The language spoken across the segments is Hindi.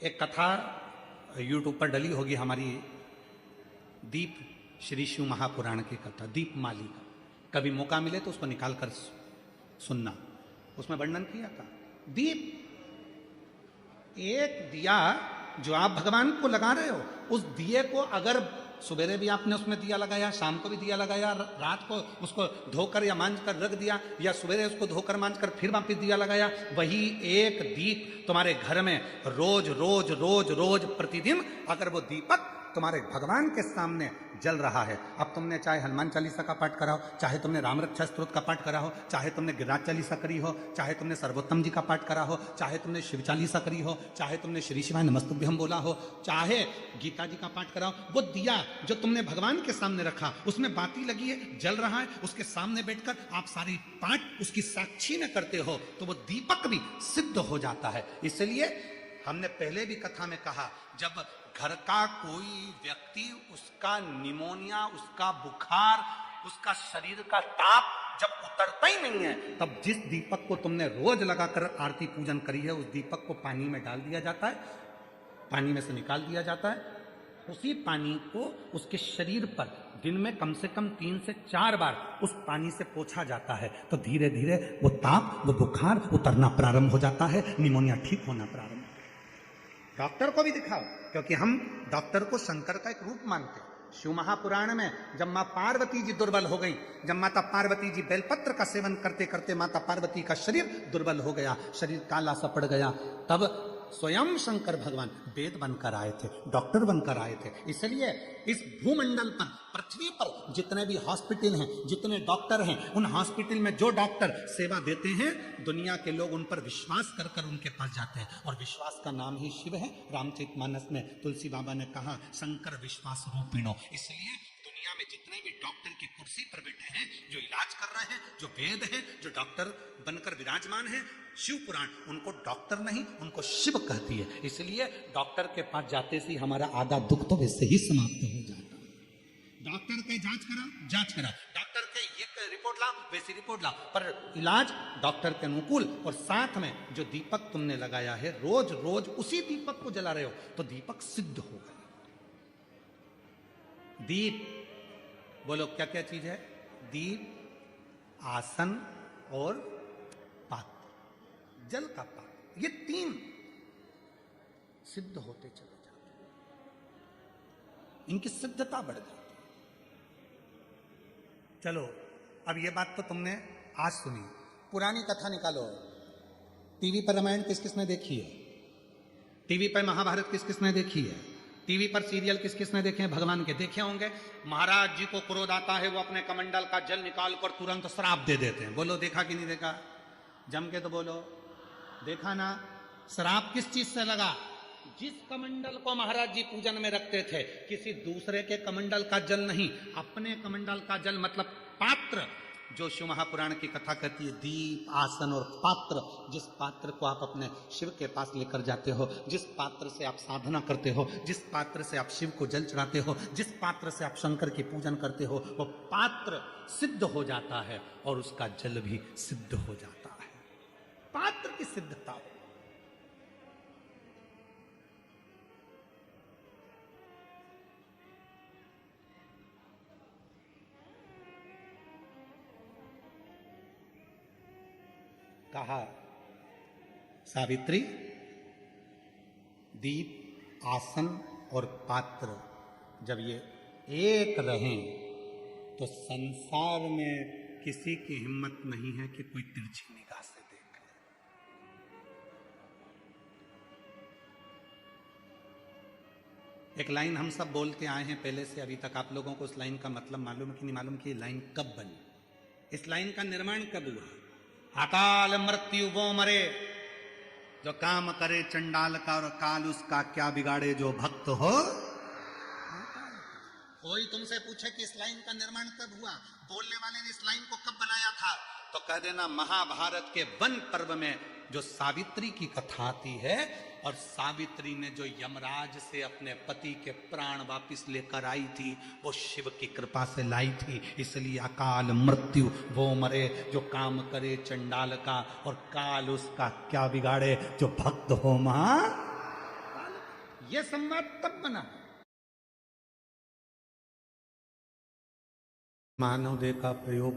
एक कथा यूट्यूब पर डली होगी हमारी, दीप श्री शिव महापुराण की कथा, दीप माली का। कभी मौका मिले तो उसको निकाल कर सुनना। उसमें वर्णन किया था, दीप एक दिया जो आप भगवान को लगा रहे हो, उस दिए को अगर सुबेरे भी आपने उसमें दिया लगाया, शाम को भी दिया लगाया, रात को उसको धोकर या मांझ कर रख दिया, या सवेरे उसको धोकर मांझ कर फिर वापिस दिया लगाया, वही एक दीप तुम्हारे घर में रोज रोज रोज रोज प्रतिदिन अगर वो दीपक तुम्हारे भगवान के सामने जल रहा है। अब तुमने चाहे हनुमान चालीसा का पाठ करा हो, चाहे तुमने राम रक्षा स्तोत्र का पाठ करा हो, चाहे तुमने गिरिराज चालीसा करी हो, चाहे तुमने सर्वोत्तम जी का पाठ करा हो, चाहे तुमने शिव चालीसा करी हो, चाहे तुमने श्री शिवाय नमस्तुभ्यम बोला हो, चाहे गीता जी का पाठ करा हो, वो दिया जो तुमने भगवान के सामने रखा, उसमें बाती लगी है, जल रहा है, उसके सामने बैठकर आप सारी पाठ उसकी साक्षी में करते हो, तो वो दीपक भी सिद्ध हो जाता है। इसलिए हमने पहले भी कथा में कहा, जब घर का कोई व्यक्ति, उसका निमोनिया, उसका बुखार, उसका शरीर का ताप जब उतरता ही नहीं है, तब जिस दीपक को तुमने रोज लगाकर आरती पूजन करी है, उस दीपक को पानी में डाल दिया जाता है, पानी में से निकाल दिया जाता है। उसी पानी को उसके शरीर पर दिन में कम से कम 3 से 4 बार उस पानी से पोंछा जाता है, तो धीरे धीरे वो ताप, वो बुखार उतरना प्रारंभ हो जाता है, निमोनिया ठीक होना प्रारंभ। डॉक्टर को भी दिखाओ, क्योंकि हम डॉक्टर को शंकर का एक रूप मानते हैं। शिव महापुराण में जब मां पार्वती जी दुर्बल हो गई, जब माता पार्वती जी बेलपत्र का सेवन करते करते माता पार्वती का शरीर दुर्बल हो गया, शरीर काला सा पड़ गया, तब स्वयं शंकर भगवान वेद बनकर आए थे, डॉक्टर बनकर आए थे। इसलिए इस भूमंडल पर, पृथ्वी पर जितने भी हॉस्पिटल हैं, जितने डॉक्टर हैं, उन हॉस्पिटल में जो डॉक्टर सेवा देते हैं, दुनिया के लोग उन पर विश्वास कर कर उनके पास जाते हैं, और विश्वास का नाम ही शिव है। रामचरितमानस में तुलसी बाबा ने कहा, शंकर विश्वास रूपिणो। इसलिए दुनिया में जितने भी डॉक्टर की कुर्सी पर बैठे हैं, जो इलाज कर रहे हैं, जो वेद है, जो डॉक्टर बनकर विराजमान है, शिव पुराण उनको डॉक्टर नहीं, उनको शिव कहती है। इसलिए डॉक्टर के पास जाते से हमारा आधा दुख तो वैसे ही समाप्त हो जाता है। डॉक्टर के जांच करा, डॉक्टर के ये रिपोर्ट लाओ, वैसी रिपोर्ट लाओ, पर इलाज डॉक्टर के अनुकूल। और साथ में जो दीपक तुमने लगाया है, रोज रोज उसी दीपक को जला रहे हो, तो दीपक सिद्ध होगा। दीप, बोलो क्या क्या चीज है? दीप, आसन और पात्र, जल का पात्र, ये 3 सिद्ध होते चले जाते हैं, इनकी सिद्धता बढ़ जाती है। चलो, अब ये बात तो तुमने आज सुनी, पुरानी कथा निकालो। टीवी पर रामायण किस किसने देखी है? टीवी पर महाभारत किस किसने देखी है? टीवी पर सीरियल किस किसने देखे हैं? भगवान के देखे होंगे। महाराज जी को क्रोध आता है, वो अपने कमंडल का जल निकाल कर तुरंत श्राप दे देते हैं। बोलो देखा कि नहीं देखा? जम के तो बोलो, देखा ना? श्राप किस चीज से लगा? जिस कमंडल को महाराज जी पूजन में रखते थे, किसी दूसरे के कमंडल का जल नहीं, अपने कमंडल का जल, मतलब पात्र, जो शिव महापुराण की कथा कहती है, दीप, आसन और पात्र। जिस पात्र को आप अपने शिव के पास लेकर जाते हो, जिस पात्र से आप साधना करते हो, जिस पात्र से आप शिव को जल चढ़ाते हो, जिस पात्र से आप शंकर की पूजन करते हो, वो पात्र सिद्ध हो जाता है और उसका जल भी सिद्ध हो जाता है। पात्र की सिद्धता हो। कहा, सावित्री, दीप, आसन और पात्र जब ये एक रहें, तो संसार में किसी की हिम्मत नहीं है कि कोई तिरछी निगाह से देखे। एक लाइन हम सब बोलते आए हैं पहले से अभी तक। आप लोगों को उस लाइन का मतलब मालूम है कि नहीं मालूम कि ये लाइन कब बनी? इस लाइन का निर्माण कब हुआ? अकाल मृत्यु वो मरे जो काम करे चंडाल का, और काल उसका क्या बिगाड़े जो भक्त हो। कोई तुमसे पूछे कि इस लाइन का निर्माण कब हुआ, बोलने वाले ने इस लाइन को कब बनाया था, तो कह देना महाभारत के वन पर्व में जो सावित्री की कथा आती है, और सावित्री ने जो यमराज से अपने पति के प्राण वापिस लेकर आई थी, वो शिव की कृपा से लाई थी। इसलिए अकाल मृत्यु वो मरे जो काम करे चंडाल का, और काल उसका क्या बिगाड़े जो भक्त हो। ये संवाद तब बना। मानव देह का प्रयोग,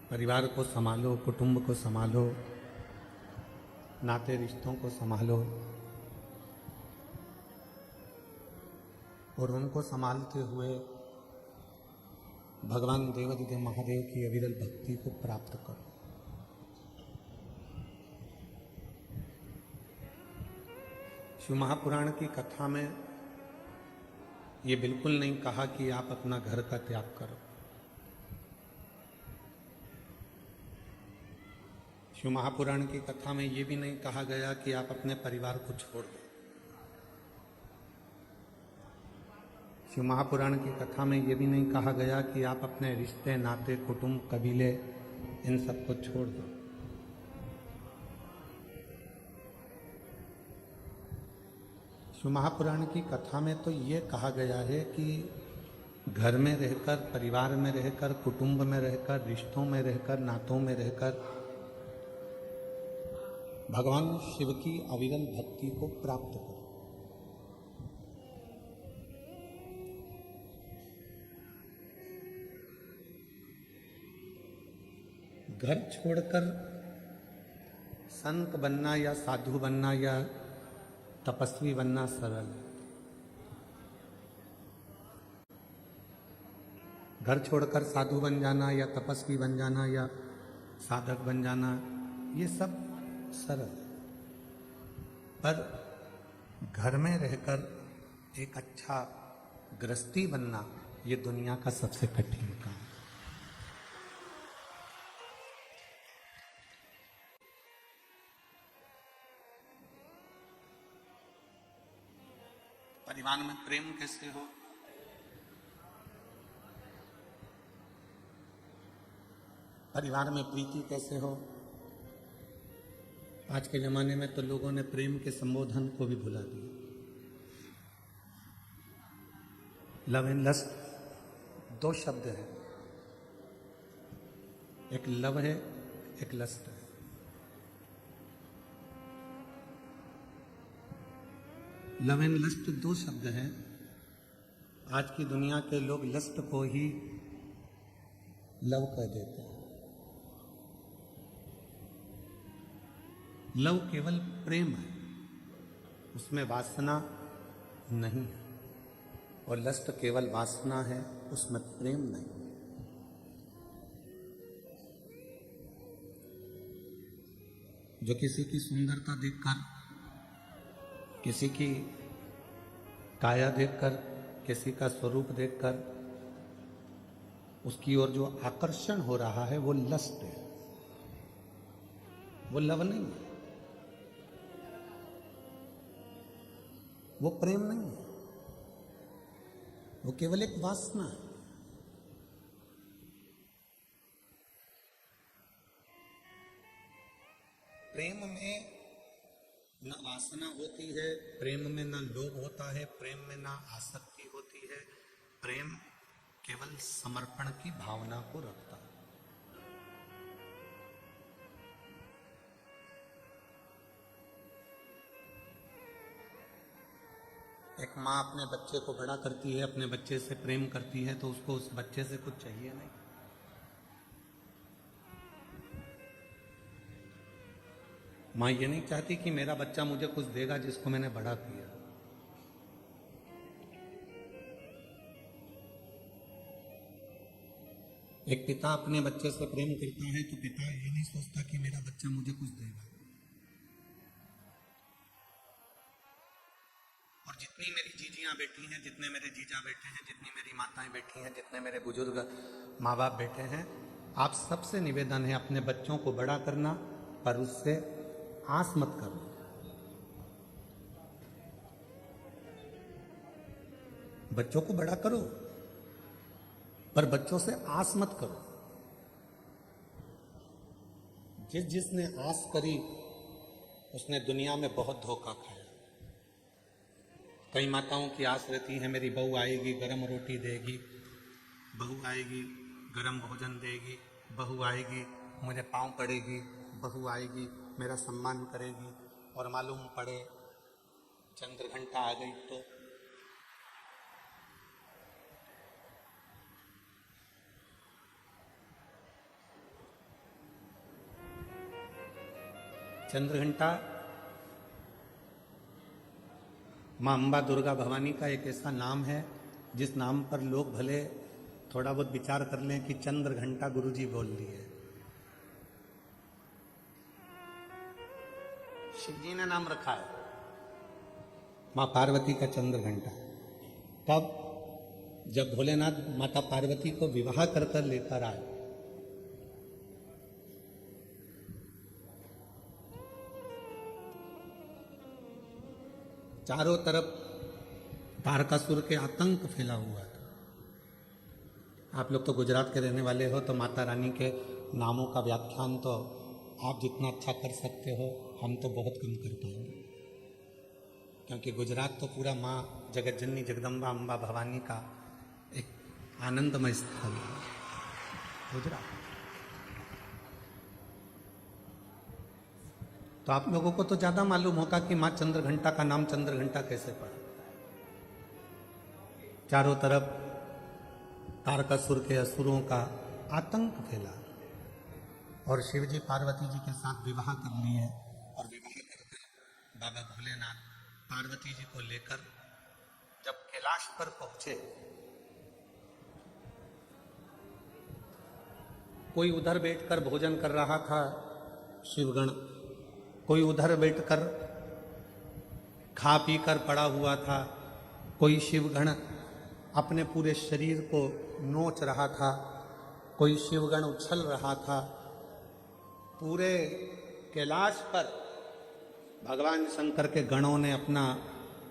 परिवार को संभालो, कुटुंब को संभालो, नाते रिश्तों को संभालो और उनको संभालते हुए भगवान देवाधिदेव महादेव की अविरल भक्ति को प्राप्त करो। शिव महापुराण की कथा में ये बिल्कुल नहीं कहा कि आप अपना घर का त्याग करो। शिव महापुराण की कथा में ये भी नहीं कहा गया कि आप अपने परिवार को छोड़ दो। शिव महापुराण की कथा में ये भी नहीं कहा गया कि आप अपने रिश्ते, नाते, कुटुंब, कबीले इन सबको छोड़ दो। शिव महापुराण की कथा में तो ये कहा गया है कि घर में रहकर, परिवार में रहकर, कुटुंब में रहकर, रिश्तों में रहकर, नातों में रहकर भगवान शिव की अविरल भक्ति को प्राप्त करो। घर छोड़कर संत बनना या साधु बनना या तपस्वी बनना सरल है। घर छोड़कर साधु बन जाना या तपस्वी बन जाना या साधक बन जाना, ये सब सरल है। पर घर में रहकर एक अच्छा गृहस्थी बनना, ये दुनिया का सबसे कठिन काम है। परिवार में प्रेम कैसे हो? परिवार में प्रीति कैसे हो? आज के जमाने में तो लोगों ने प्रेम के संबोधन को भी भुला दिया। लव एंड लस्ट दो शब्द हैं, एक लव है, एक लस्ट है। लव एंड लस्ट दो शब्द हैं। आज की दुनिया के लोग लस्ट को ही लव कह देते हैं। लव केवल प्रेम है, उसमें वासना नहीं है, और लस्ट केवल वासना है, उसमें प्रेम नहीं है। जो किसी की सुंदरता देखकर, किसी की काया देखकर, किसी का स्वरूप देखकर उसकी ओर जो आकर्षण हो रहा है वो लस्ट है, वो लव नहीं है, वो प्रेम नहीं है, वो केवल एक वासना है। प्रेम में न वासना होती है, प्रेम में न लोभ होता है, प्रेम में न आसक्ति होती है। प्रेम केवल समर्पण की भावना को रखता है। एक माँ अपने बच्चे को बड़ा करती है, अपने बच्चे से प्रेम करती है, तो उसको उस बच्चे से कुछ चाहिए नहीं। माँ ये नहीं चाहती कि मेरा बच्चा मुझे कुछ देगा जिसको मैंने बड़ा किया। एक पिता अपने बच्चे से प्रेम करता है तो पिता ये नहीं सोचता कि मेरा बच्चा मुझे कुछ देगा। और जितनी मेरी जीजियां बैठी हैं, जितने मेरे जीजा बैठे हैं, जितनी मेरी माताएं बैठी हैं, जितने मेरे बुजुर्ग माँ बाप बैठे हैं, आप सबसे निवेदन है अपने बच्चों को बड़ा करना, पर उससे आस मत करो। बच्चों को बड़ा करो, पर बच्चों से आस मत करो। जिसने आस करी उसने दुनिया में बहुत धोखा खाया। कई माताओं की आस रहती है, मेरी बहू आएगी, गरम रोटी देगी, बहू आएगी, गरम भोजन देगी, बहू आएगी, मुझे पाँव पड़ेगी, बहू आएगी, मेरा सम्मान करेगी। और मालूम पड़े चंद्र घंटा आ गई तो चंद्र घंटा मां अंबा दुर्गा भवानी का एक ऐसा नाम है जिस नाम पर लोग भले थोड़ा बहुत विचार कर लें कि चंद्र घंटा गुरुजी बोल दिए। शिव जी ने नाम रखा है मां पार्वती का चंद्र घंटा। तब जब भोलेनाथ माता पार्वती को विवाह कर कर लेकर आए, चारों तरफ तारकासुर के आतंक फैला हुआ था। आप लोग तो गुजरात के रहने वाले हो, तो माता रानी के नामों का व्याख्यान तो आप जितना अच्छा कर सकते हो हम तो बहुत कम कर पाएंगे, क्योंकि गुजरात तो पूरा माँ जगत जननी जगदम्बा अम्बा भवानी का एक आनंदमय स्थल है गुजरात। तो आप लोगों को तो ज्यादा मालूम होगा कि माँ चंद्र घंटा का नाम चंद्र घंटा कैसे पड़ा। चारों तरफ तारकासुर के असुरों का आतंक फैला और शिवजी पार्वती जी के साथ विवाह कर लिए और विवाह करके बाबा भोलेनाथ पार्वती जी को लेकर जब कैलाश पर पहुंचे, कोई उधर बैठकर भोजन कर रहा था शिवगण, कोई उधर बैठकर खा पी कर पड़ा हुआ था, कोई शिवगण अपने पूरे शरीर को नोच रहा था, कोई शिवगण उछल रहा था। पूरे कैलाश पर भगवान शंकर के गणों ने अपना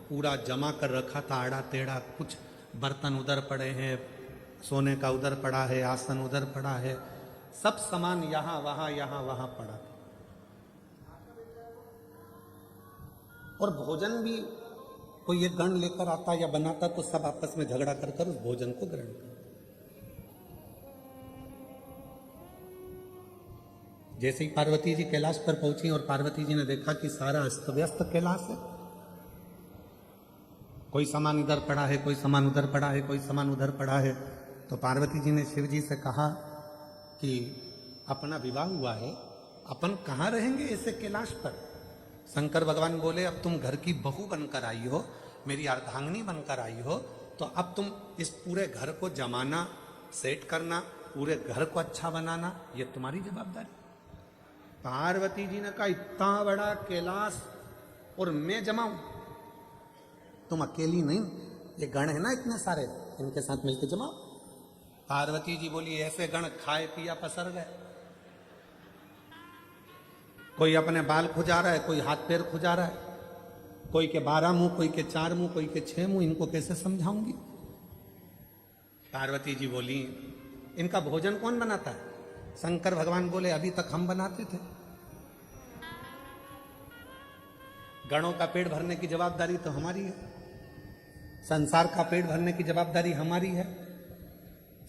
पूरा जमा कर रखा था, आड़ा टेढ़ा। कुछ बर्तन उधर पड़े हैं, सोने का उधर पड़ा है, आसन उधर पड़ा है, सब सामान यहाँ वहाँ पड़ा था। और भोजन भी कोई एक गण लेकर आता या बनाता तो सब आपस में झगड़ा कर कर उस भोजन को ग्रहण करते। जैसे ही पार्वती जी कैलाश पर पहुंची और पार्वती जी ने देखा कि सारा अस्त व्यस्त कैलाश है, कोई सामान इधर पड़ा है, कोई सामान उधर पड़ा है, कोई सामान उधर पड़ा है, तो पार्वती जी ने शिव जी से कहा कि अपना विवाह हुआ है, अपन कहाँ रहेंगे ऐसे कैलाश पर। शंकर भगवान बोले, अब तुम घर की बहू बनकर आई हो, मेरी अर्धांगिनी बनकर आई हो, तो अब तुम इस पूरे घर को जमाना, सेट करना, पूरे घर को अच्छा बनाना, ये तुम्हारी जवाबदारी। पार्वती जी ने कहा, इतना बड़ा कैलाश और मैं जमाऊं? तुम अकेली नहीं, ये गण है ना इतने सारे, इनके साथ मिलकर जमाओ। पार्वती जी बोली, ऐसे गण खाए पिया पसर गए, कोई अपने बाल खुजा रहा है, कोई हाथ पैर खुजा रहा है, कोई के 12 मुंह, कोई के 4 मुंह, कोई के 6 मुंह, इनको कैसे समझाऊंगी। पार्वती जी बोली, इनका भोजन कौन बनाता है? शंकर भगवान बोले, अभी तक हम बनाते थे। गणों का पेट भरने की जवाबदारी तो हमारी है, संसार का पेट भरने की जवाबदारी हमारी है।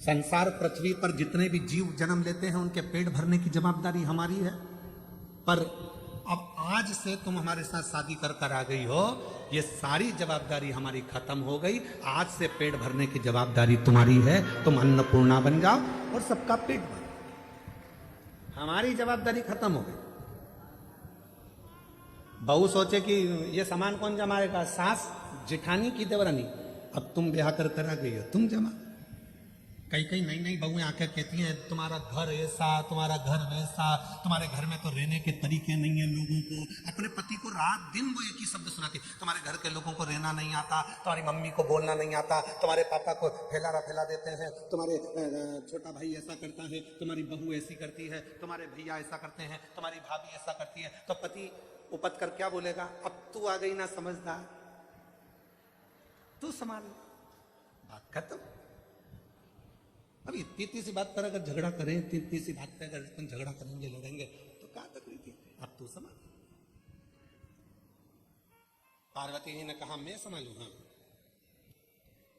संसार पृथ्वी पर जितने भी जीव जन्म लेते हैं उनके पेट भरने की जवाबदारी हमारी है। पर अब आज से तुम हमारे साथ शादी कर कर आ गई हो, ये सारी जवाबदारी हमारी खत्म हो गई। आज से पेट भरने की जवाबदारी तुम्हारी है, तुम अन्नपूर्णा बन जाओ और सबका पेट भरो। हमारी जवाबदारी खत्म हो गई। बहू सोचे कि ये सामान कौन जमाएगा, सास जिठानी की देवरानी। अब तुम ब्याह कर कर आ गई हो, तुम जमा। कई नई नई बहुएं आकर कहती हैं, तुम्हारा घर ऐसा, तुम्हारा घर वैसा, तुम्हारे घर में तो रहने के तरीके नहीं है लोगों को। अपने पति को रात दिन वो एक ही शब्द सुनाती, तुम्हारे घर के लोगों को रहना नहीं आता, तुम्हारी मम्मी को बोलना नहीं आता, तुम्हारे पापा को फैला देते हैं, तुम्हारे छोटा भाई ऐसा करता है, तुम्हारी बहू ऐसी करती है, तुम्हारे भैया ऐसा करते हैं, तुम्हारी भाभी ऐसा करती है। तो पति उपत कर क्या बोलेगा, अब तू आ गई ना समझदार, तू संभाल, बात खत्म। अब इतनी सी बात पर अगर झगड़ा करें, इतनी सी बात पर अगर अपन झगड़ा करेंगे, लड़ेंगे, तो क्या तकलीफ है। अब तू संभाल। पार्वती जी ने कहा, मैं संभालू? हाँ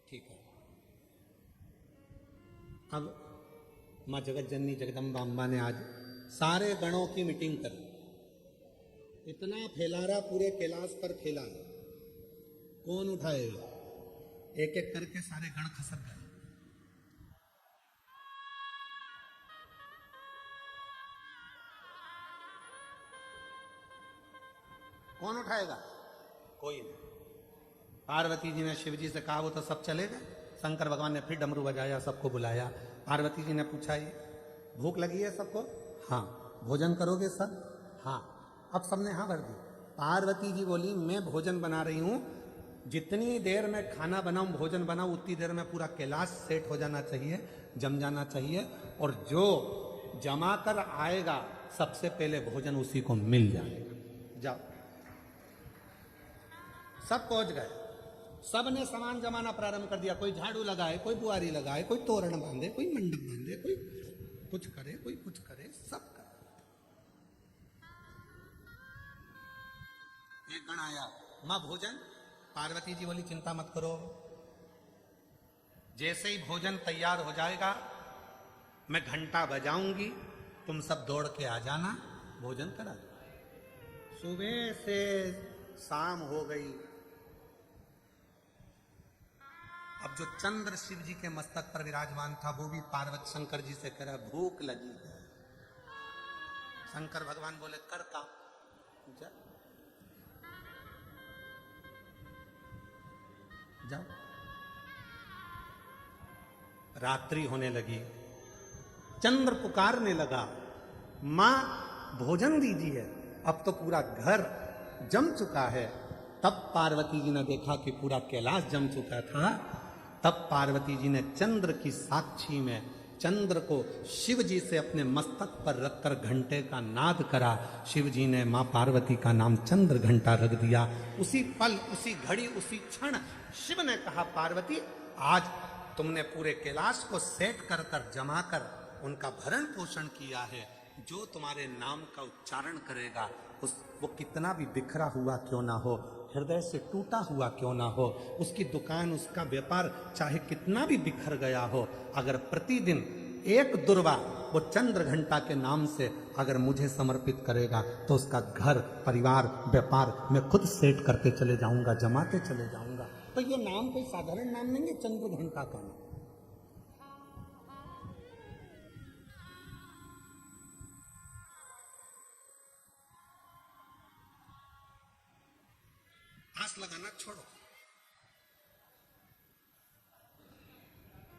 ठीक है। अब मां जगत जननी जगदम्बा अम्बा ने आज सारे गणों की मीटिंग करी। इतना फैलारा पूरे कैलाश पर फैला है कौन उठाएगा? एक एक करके सारे गण खसक गए। कौन उठाएगा? कोई नहीं। पार्वती जी ने शिव जी से कहा, वो तो सब चले गए। शंकर भगवान ने फिर डमरू बजाया, सबको बुलाया। पार्वती जी ने पूछा, ये भूख लगी है सबको? हाँ। भोजन करोगे सब? हाँ। अब सबने हाँ भर दी। पार्वती जी बोली, मैं भोजन बना रही हूं, जितनी देर में खाना बनाऊं, भोजन बनाऊं, उतनी देर में पूरा कैलाश सेट हो जाना चाहिए, जम जाना चाहिए, और जो जमा कर आएगा सबसे पहले भोजन उसी को मिल जाएगा। जाओ। सब पहुंच गए। सबने सामान जमाना प्रारंभ कर दिया। कोई झाड़ू लगाए, कोई बुआरी लगाए, कोई तोरण बांधे, कोई मंडप बांधे, कोई कुछ करे, कोई कुछ करे, सब करे। एक गण आया, मां भोजन। पार्वती जी बोली, चिंता मत करो, जैसे ही भोजन तैयार हो जाएगा मैं घंटा बजाऊंगी, तुम सब दौड़ के आ जाना, भोजन करा दो। सुबह से शाम हो गई। अब जो चंद्र शिव जी के मस्तक पर विराजमान था, वो भी पार्वती शंकर जी से कह रहा, भूख लगी है। शंकर भगवान बोले, कर काम, जा जाओ। रात्रि होने लगी, चंद्र पुकारने लगा, मां भोजन दीजिए। अब तो पूरा घर जम चुका है। तब पार्वती जी ने देखा कि पूरा कैलाश जम चुका था। तब पार्वती जी ने चंद्र की साक्षी में चंद्र को शिव जी से अपने मस्तक पर रखकर घंटे का नाद करा। शिव जी ने मां पार्वती का नाम चंद्र घंटा रख दिया। उसी पल, उसी घड़ी, उसी क्षण शिव ने कहा, पार्वती आज तुमने पूरे कैलाश को सेट कर कर जमा कर उनका भरण पोषण किया है। जो तुम्हारे नाम का उच्चारण करेगा वो कितना भी बिखरा हुआ क्यों ना हो, हृदय से टूटा हुआ क्यों ना हो, उसकी दुकान, उसका व्यापार चाहे कितना भी बिखर गया हो, अगर प्रतिदिन एक दुर्वा वो चंद्र घंटा के नाम से अगर मुझे समर्पित करेगा तो उसका घर, परिवार, व्यापार मैं खुद सेट करते चले जाऊंगा, जमाते चले जाऊंगा। तो ये नाम कोई साधारण नाम नहीं है, चंद्र घंटा का नाम। आस लगाना छोड़ो।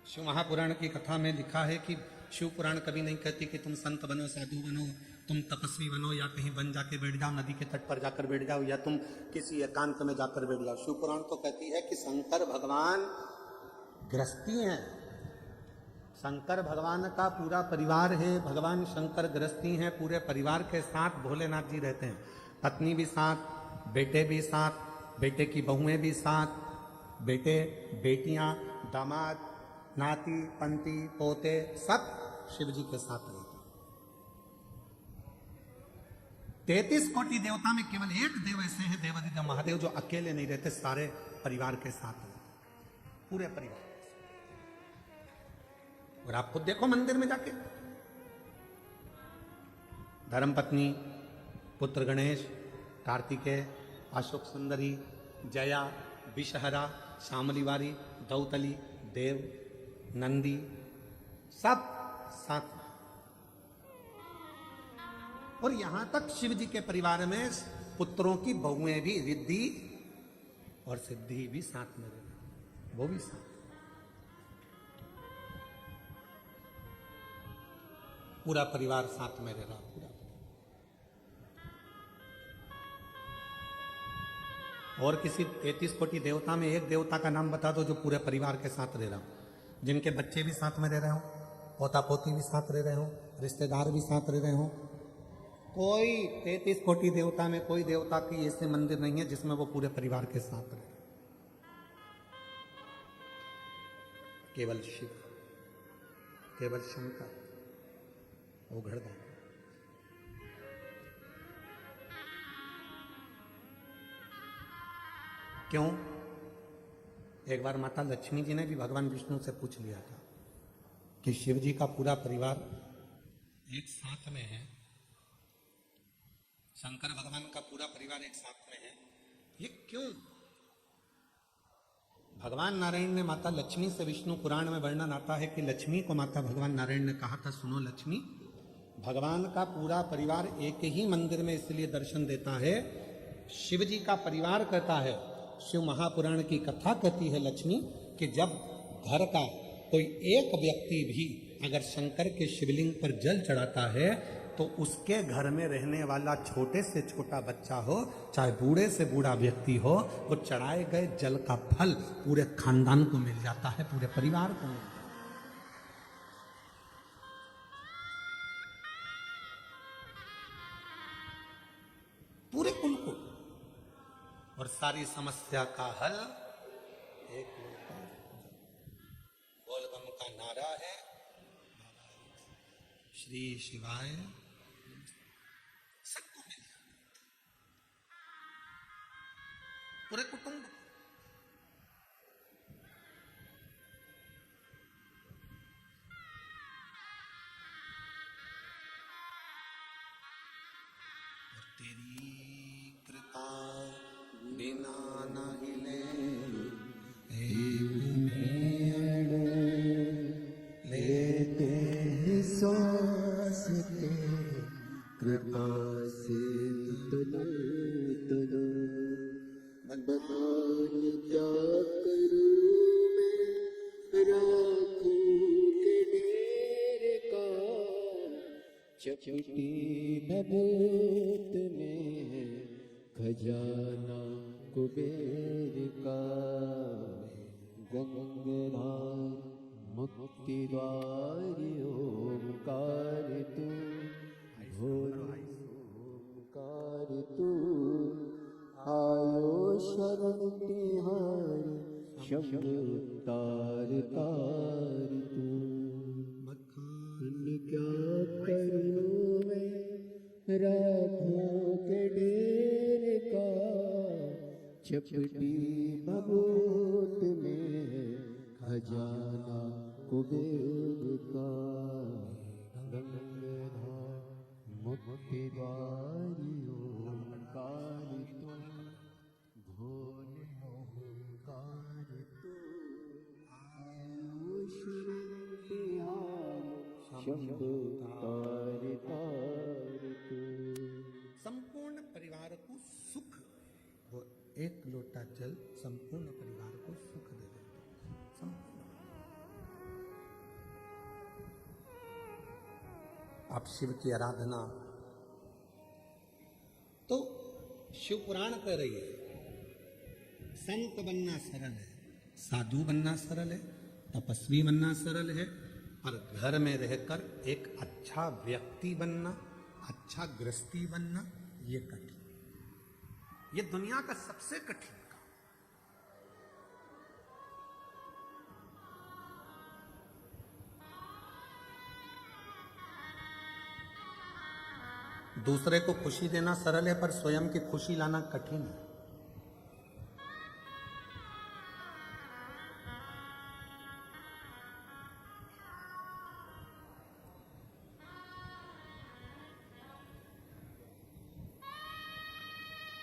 शिव महापुराण की कथा में लिखा है कि शिव पुराण कभी नहीं कहती कि तुम संत बनो, साधु बनो, तुम तपस्वी बनो, या कहीं वन जाके बैठ जाओ, नदी के तट पर जाकर बैठ जाओ, या तुम किसी एकांत में जाकर बैठ जाओ। शिव पुराण तो कहती है कि शंकर भगवान गृहस्थी हैं। शंकर भगवान का पूरा परिवार है। भगवान शंकर गृहस्थी हैं, पूरे परिवार के साथ भोलेनाथ जी रहते हैं। पत्नी भी साथ, बेटे भी साथ, बेटे की बहुएं भी साथ, बेटे, बेटियां, दामाद, नाती, पंती, पोते, सब शिव जी के साथ रहते हैं। 33 कोटि देवता में केवल एक देव ऐसे हैं, देवादिदेव महादेव, जो अकेले नहीं रहते, सारे परिवार के साथ रहते, पूरे परिवार। और आप खुद देखो मंदिर में जाके, धर्मपत्नी, पुत्र गणेश, कार्तिकेय, अशोक सुंदरी, जया, विषहरा, शामलीवारी, दौतली, देव, नंदी, सब साथ। और यहां तक शिव जी के परिवार में पुत्रों की बहुएं भी, रिद्धि और सिद्धि भी साथ में रहे, वो भी साथ। पूरा परिवार साथ में रह रहा, पूरा। और किसी 33 कोटि देवता में एक देवता का नाम बता दो जो पूरे परिवार के साथ रह रहा हो, जिनके बच्चे भी साथ में रह रहे हो, पोता पोती भी साथ रह रहे हो, रिश्तेदार भी साथ रह रहे हो। कोई 33 कोटि देवता में कोई देवता की ऐसे मंदिर नहीं है जिसमें वो पूरे परिवार के साथ रहे। केवल शिव, केवल शंकर, वो घरदार। क्यों? एक बार माता लक्ष्मी जी ने भी भगवान विष्णु से पूछ लिया था कि शिव जी का पूरा परिवार एक साथ में है, शंकर भगवान का पूरा परिवार एक साथ में है, ये क्यों? भगवान नारायण ने माता लक्ष्मी से, विष्णु पुराण में वर्णन आता है कि लक्ष्मी को माता भगवान नारायण ने कहा था, सुनो लक्ष्मी, भगवान का पूरा परिवार एक ही मंदिर में इसलिए दर्शन देता है, शिव जी का परिवार कहता है, शिव महापुराण की कथा कहती है लक्ष्मी कि जब घर का कोई एक व्यक्ति भी अगर शंकर के शिवलिंग पर जल चढ़ाता है तो उसके घर में रहने वाला छोटे से छोटा बच्चा हो, चाहे बूढ़े से बूढ़ा व्यक्ति हो, वो चढ़ाए गए जल का फल पूरे खानदान को मिल जाता है, पूरे परिवार को मिल जाता है। पूरे कुल को। और सारी समस्या का हल एक लोटा बोलबम का नारा है, श्री शिवाय, सबको मिल जाता, पूरे कुटुंब। और तेरी कृपा बिना न हिले लेते हैं सांस के कृपा से तुलो तुलो, बतान क्या करूं मैं राखूं के ढेर का, चपटी भभूत में है खजाना कुबेर का, गंगधार मुक्ति द्वार ओंकार तू, भोले ओंकार तू, आयो शरण तिहार शंभु तार तार तू। क्या करूं मैं राखों के ढेर का, चपटी भभूत में खजाना कुबेर का, गंगाधार मुक्ति द्वार ओंकार तू, भोले ओंकार तू, आयो शरण तिहार शंभु तार तार तू। संपूर्ण परिवार को सुख, वो एक लोटा जल संपूर्ण परिवार को सुख दे देता है, संपूर्ण। आप शिव की आराधना, तो शिव पुराण कह रही है संत बनना सरल है, साधु बनना सरल है, तपस्वी बनना सरल है, पर घर में रहकर एक अच्छा व्यक्ति बनना, अच्छा गृहस्थी बनना, ये कठिन, ये दुनिया का सबसे कठिन काम। दूसरे को खुशी देना सरल है, पर स्वयं की खुशी लाना कठिन है।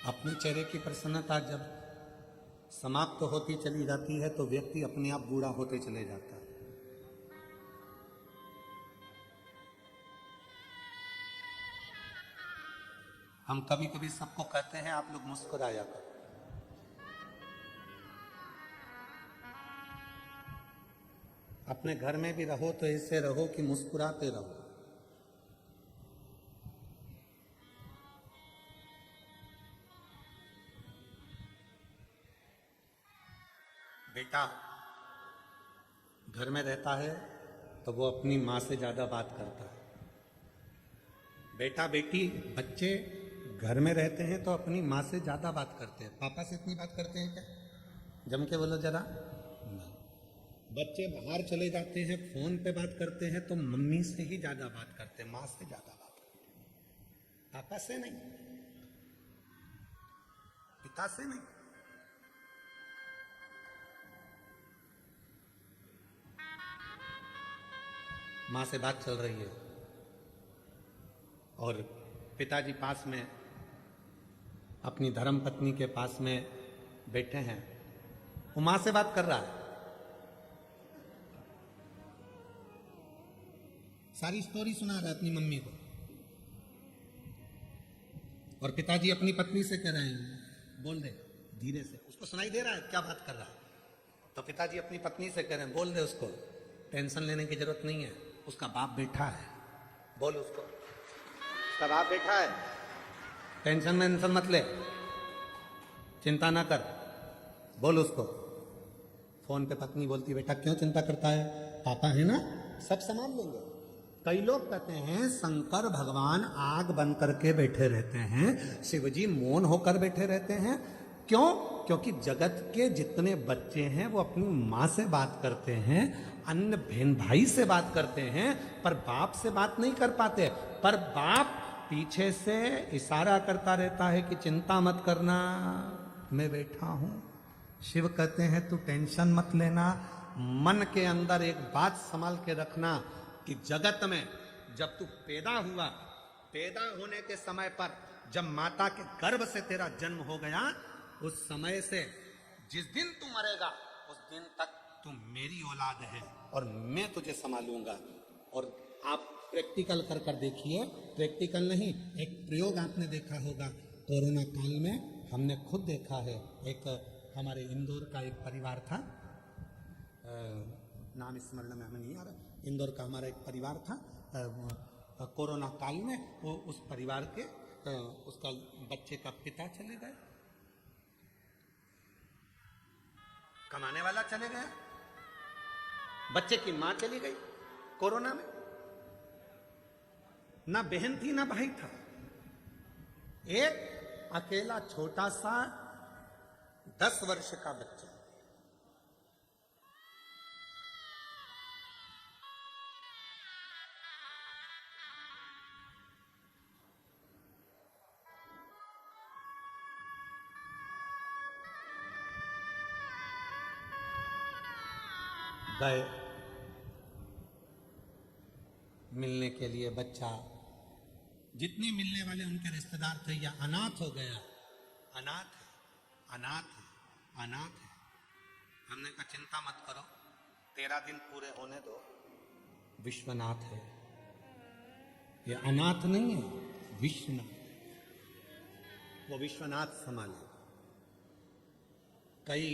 अपने चेहरे की प्रसन्नता जब समाप्त होती चली जाती है तो व्यक्ति अपने आप बूढ़ा होते चले जाता है। हम कभी कभी सबको कहते हैं आप लोग मुस्कुराया करो, अपने घर में भी रहो तो ऐसे रहो कि मुस्कुराते रहो। बेटा घर में रहता है तो वो अपनी माँ से ज्यादा बात करता है। बेटा बेटी बच्चे घर में रहते हैं तो अपनी माँ से ज्यादा बात करते हैं। पापा से इतनी बात करते हैं क्या? जम के बोलो जरा। नहीं। बच्चे बाहर चले जाते हैं, फोन पे बात करते हैं तो मम्मी से ही ज्यादा बात करते हैं, माँ से ज्यादा बात करते हैं, पापा से नहीं, पिता से नहीं। माँ से बात चल रही है और पिताजी पास में अपनी धर्म पत्नी के पास में बैठे हैं वो मां से बात कर रहा है। सारी स्टोरी सुना रहा है अपनी मम्मी को, और पिताजी अपनी पत्नी से कह रहे हैं, बोल दे धीरे से, उसको सुनाई दे रहा है क्या बात कर रहा है। तो पिताजी अपनी पत्नी से कह रहे हैं, बोल दे उसको, टेंशन लेने की जरूरत नहीं है, उसका बाप बैठा है, बोल उसको, उसका बाप बैठा है, टेंशन वेंशन मत ले, चिंता ना कर, बोल उसको। फोन पे पत्नी बोलती, बेटा क्यों चिंता करता है, पापा है ना, सब संभाल लेंगे। कई लोग कहते हैं शंकर भगवान आग बन करके बैठे रहते हैं, शिवजी मौन होकर बैठे रहते हैं। क्यों? क्योंकि जगत के जितने बच्चे हैं वो अपनी माँ से बात करते हैं, अन्य बहन भाई से बात करते हैं, पर बाप से बात नहीं कर पाते। पर बाप पीछे से इशारा करता रहता है कि चिंता मत करना, मैं बैठा हूं। शिव कहते हैं तू टेंशन मत लेना, मन के अंदर एक बात संभाल के रखना कि जगत में जब तू पैदा हुआ, पैदा होने के समय पर जब माता के गर्भ से तेरा जन्म हो गया, उस समय से जिस दिन तू मरेगा उस दिन तक तू मेरी औलाद है और मैं तुझे संभालूंगा। और आप प्रैक्टिकल कर कर देखिए, प्रैक्टिकल नहीं, एक प्रयोग आपने देखा होगा कोरोना काल में, हमने खुद देखा है। एक हमारे इंदौर का एक परिवार था, नाम स्मरण में हमें नहीं आ रहा, इंदौर का हमारा एक परिवार था, कोरोना काल में वो उस परिवार के उसका बच्चे का पिता चले गए, कमाने वाला चले गया, बच्चे की मां चली गई कोरोना में, ना बहन थी ना भाई था, एक अकेला छोटा सा 10 वर्ष का बच्चा। गए मिलने के लिए, बच्चा जितने मिलने वाले उनके रिश्तेदार थे, या अनाथ हो गया, अनाथ है, अनाथ है, अनाथ है। हमने कहा चिंता मत करो, 13 दिन पूरे होने दो, विश्वनाथ है, ये अनाथ नहीं है, विश्वनाथ, वो विश्वनाथ संभाले। कई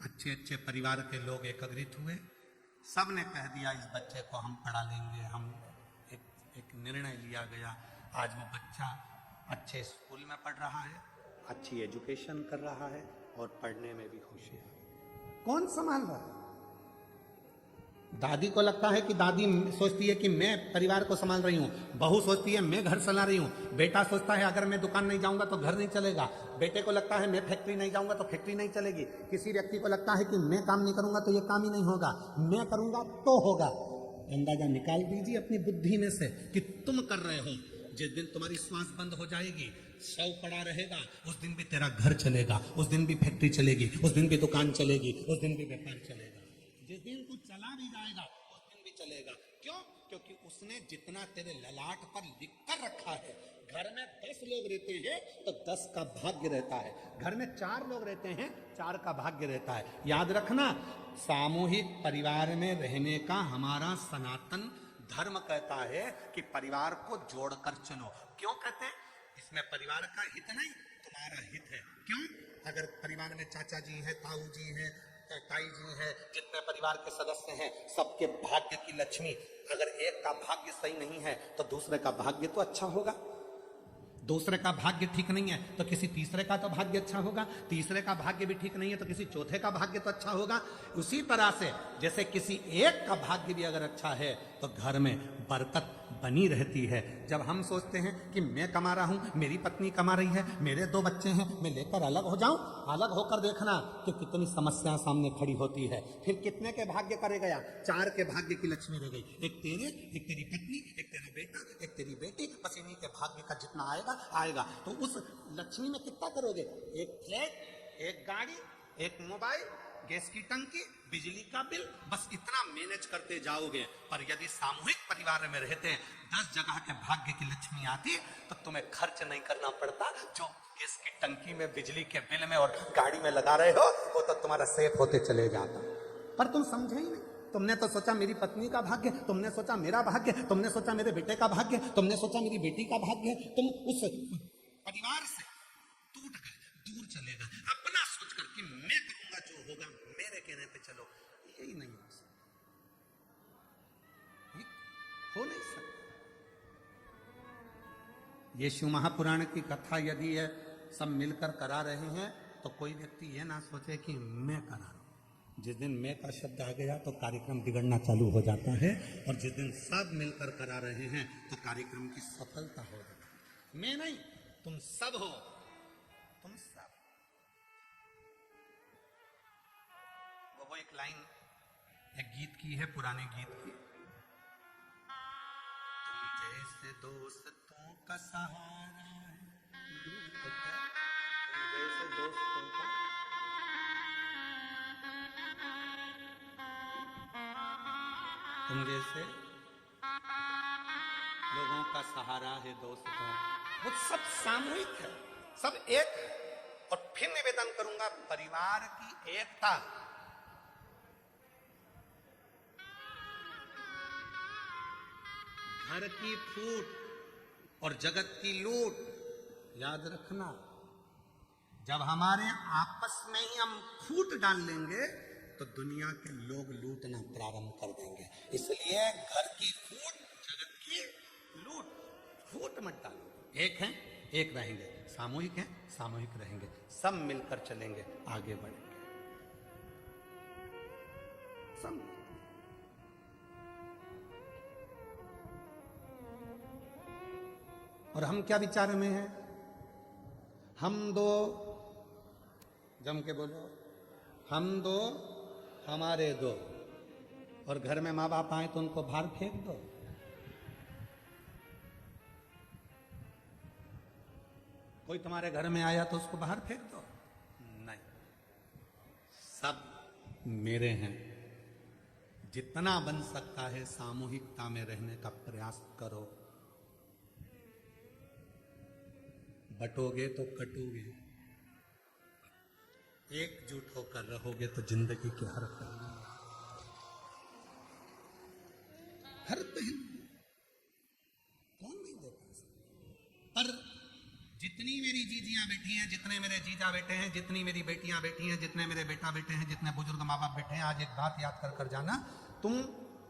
अच्छे अच्छे परिवार के लोग एकत्रित हुए, सब ने कह दिया इस बच्चे को हम पढ़ा लेंगे, हम एक निर्णय लिया गया। आज वो बच्चा अच्छे स्कूल में पढ़ रहा है, अच्छी एजुकेशन कर रहा है और पढ़ने में भी होशियार। कौन संभाल रहा है? दादी को लगता है कि दादी सोचती है कि मैं परिवार को संभाल रही हूँ, बहू सोचती है मैं घर चला रही हूँ, बेटा सोचता है अगर मैं दुकान नहीं जाऊंगा तो घर नहीं चलेगा, बेटे को लगता है मैं फैक्ट्री नहीं जाऊंगा तो फैक्ट्री नहीं चलेगी, किसी व्यक्ति को लगता है कि मैं काम नहीं करूंगा तो ये काम ही नहीं होगा, मैं करूंगा तो होगा। अंदाजा निकाल दीजिए अपनी बुद्धि में से कि तुम कर रहे हो। जिस दिन तुम्हारी श्वास बंद हो जाएगी, शव पड़ा रहेगा, उस दिन भी तेरा घर चलेगा, उस दिन भी फैक्ट्री चलेगी, उस दिन भी दुकान चलेगी, उस दिन भी व्यापार चलेगा। जिस दिन तू चला भी जाएगा उस दिन भी चलेगा। क्यों? क्योंकि उसने जितना तेरे ललाट पर लिख कर रखा है। घर में 10 लोग रहते हैं तो 10 का भाग्य रहता है, घर में 4 लोग रहते हैं 4 का भाग्य रहता है। याद रखना, सामूहिक परिवार में रहने का हमारा सनातन धर्म कहता है कि परिवार को जोड़कर चलो। क्यों कहते हैं? इसमें परिवार का हित नहीं, तुम्हारा हित है। क्यों? अगर परिवार में चाचा जी हैं, ताऊ जी हैं, ताई जी हैं, जितने परिवार के सदस्य हैं, सबके भाग्य की लक्ष्मी, अगर एक का भाग्य सही नहीं है तो दूसरे का भाग्य तो अच्छा होगा, दूसरे का भाग्य ठीक नहीं है तो किसी तीसरे का तो भाग्य अच्छा होगा, तीसरे का भाग्य भी ठीक नहीं है तो किसी चौथे का भाग्य तो अच्छा होगा। उसी तरह से जैसे किसी एक का भाग्य भी अगर अच्छा है तो घर में बरकत बनी रहती है। जब हम सोचते हैं कि मैं कमा रहा हूं, मेरी पत्नी कमा रही है, मेरे 2 बच्चे हैं, मैं लेकर अलग हो जाऊं, अलग होकर देखना कि कितनी समस्या सामने खड़ी होती है। फिर कितने के भाग्य करे गया? 4 के भाग्य की लक्ष्मी रह गई, एक तेरे, एक तेरी पत्नी, एक तेरा बेटा, एक तेरी बेटी, बस इन्हीं के भाग्य का जितना आएगा। तो उस लक्ष्मी में कितना करोगे? एक फ्लैट, एक गाड़ी, एक मोबाइल, गैस की टंकी, बिजली का बिल, बस इतना मैनेज करते जाओगे। पर यदि सामूहिक परिवार में रहते हैं, 10 जगह के भाग्य की लक्ष्मी आती तो तुम्हें खर्च नहीं करना पड़ता। जो गैस की टंकी में, बिजली के बिल में और गाड़ी में लगा रहे हो, वो तो तुम्हारा सेफ होते चले जाता। पर तुम समझे ही नहीं। तुमने तो सोचा मेरी पत्नी का भाग्य, तुमने सोचा मेरा भाग्य, तुमने सोचा मेरे बेटे का भाग्य, तुमने सोचा मेरी बेटी का भाग्य। तुम उस परिवार से टूट गए, दूर चले गए, अपना सोच कर कि मैं करूंगा जो होगा, मेरे कहने पे चलो। यही नहीं हो सकता, हो नहीं सकता। ये शिव महापुराण की कथा यदि है सब मिलकर करा रहे हैं, तो कोई व्यक्ति ये ना सोचे कि मैं करा रहा हूं। जिस दिन मैं का शब्द आ गया तो कार्यक्रम बिगड़ना चालू हो जाता है, और जिस दिन सब मिलकर करा रहे हैं तो कार्यक्रम की सफलता हो जाती है। मैं नहीं, तुम सब हो, तुम सब। वो एक लाइन एक गीत की है, पुराने गीत की। तुम जैसे दोस्तों का सहारा है, तुम जैसे दोस्तों का, तुम जैसे लोगों का सहारा है दोस्तों। वो सब सामूहिक है, सब एक है। और फिर निवेदन करूंगा, परिवार की एकता, घर की फूट और जगत की लूट, याद रखना। जब हमारे आपस में ही हम फूट डाल लेंगे तो दुनिया के लोग लूटना प्रारंभ कर देंगे। इसलिए घर की फूट, जगत की लूट, फूट मत डालो। एक हैं, एक रहेंगे, सामूहिक हैं, सामूहिक रहेंगे, सब मिलकर चलेंगे, आगे बढ़ेंगे सब। और हम क्या विचार में हैं? हम दो, जम के बोलो, हम दो हमारे दो। और घर में माँ बाप आए तो उनको बाहर फेंक दो। कोई तुम्हारे घर में आया तो उसको बाहर फेंक दो? नहीं, सब मेरे हैं। जितना बन सकता है सामूहिकता में रहने का प्रयास करो। बटोगे तो कटोगे, एकजुट होकर रहोगे तो जिंदगी के हर पहलू, हर पहलू कौन नहीं देखा। पर जितनी मेरी जीजियां बैठी हैं, जितने मेरे जीजा बैठे हैं, जितनी मेरी बेटियां बैठी हैं, जितने मेरे बेटा बैठे हैं, जितने बुजुर्ग माँ बाप बैठे हैं, आज एक बात याद कर कर जाना, तुम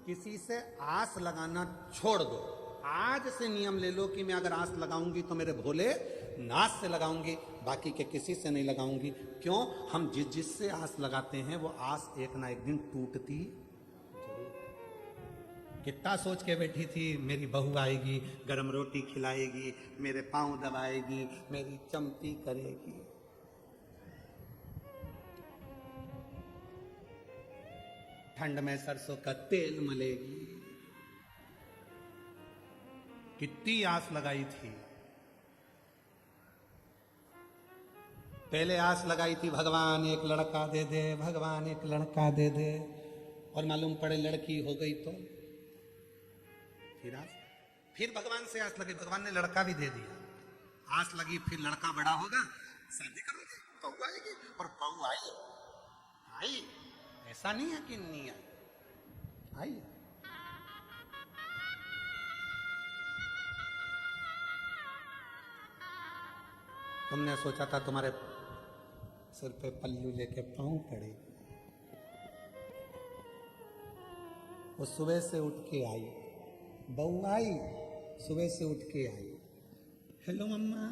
किसी से आस लगाना छोड़ दो। आज से नियम ले लो कि मैं अगर आस लगाऊंगी तो मेरे भोले नाथ से लगाऊंगी, बाकी के किसी से नहीं लगाऊंगी। क्यों? हम जिससे आस लगाते हैं वो आस एक ना एक दिन टूटती जरूर। कितना सोच के बैठी थी, मेरी बहू आएगी, गरम रोटी खिलाएगी, मेरे पांव दबाएगी, मेरी चंपी करेगी। ठंड में सरसों का तेल मलेगी। कितनी आस लगाई थी। पहले आस लगाई थी भगवान एक लड़का दे दे, भगवान एक लड़का दे दे, और मालूम पड़े लड़की हो गई तो फिर भगवान से आस लगी, भगवान ने लड़का भी दे दिया। आस लगी, फिर लड़का बड़ा होगा, शादी करोगे, बहू आएगी, और बहू आई। ऐसा नहीं है कि नहीं आई। तुमने सोचा था तुम्हारे सिर पे पल्लू लेके पांव पड़े, वो सुबह से उठ के आई, बहू आई, सुबह से उठ के आई। हेलो मम्मा,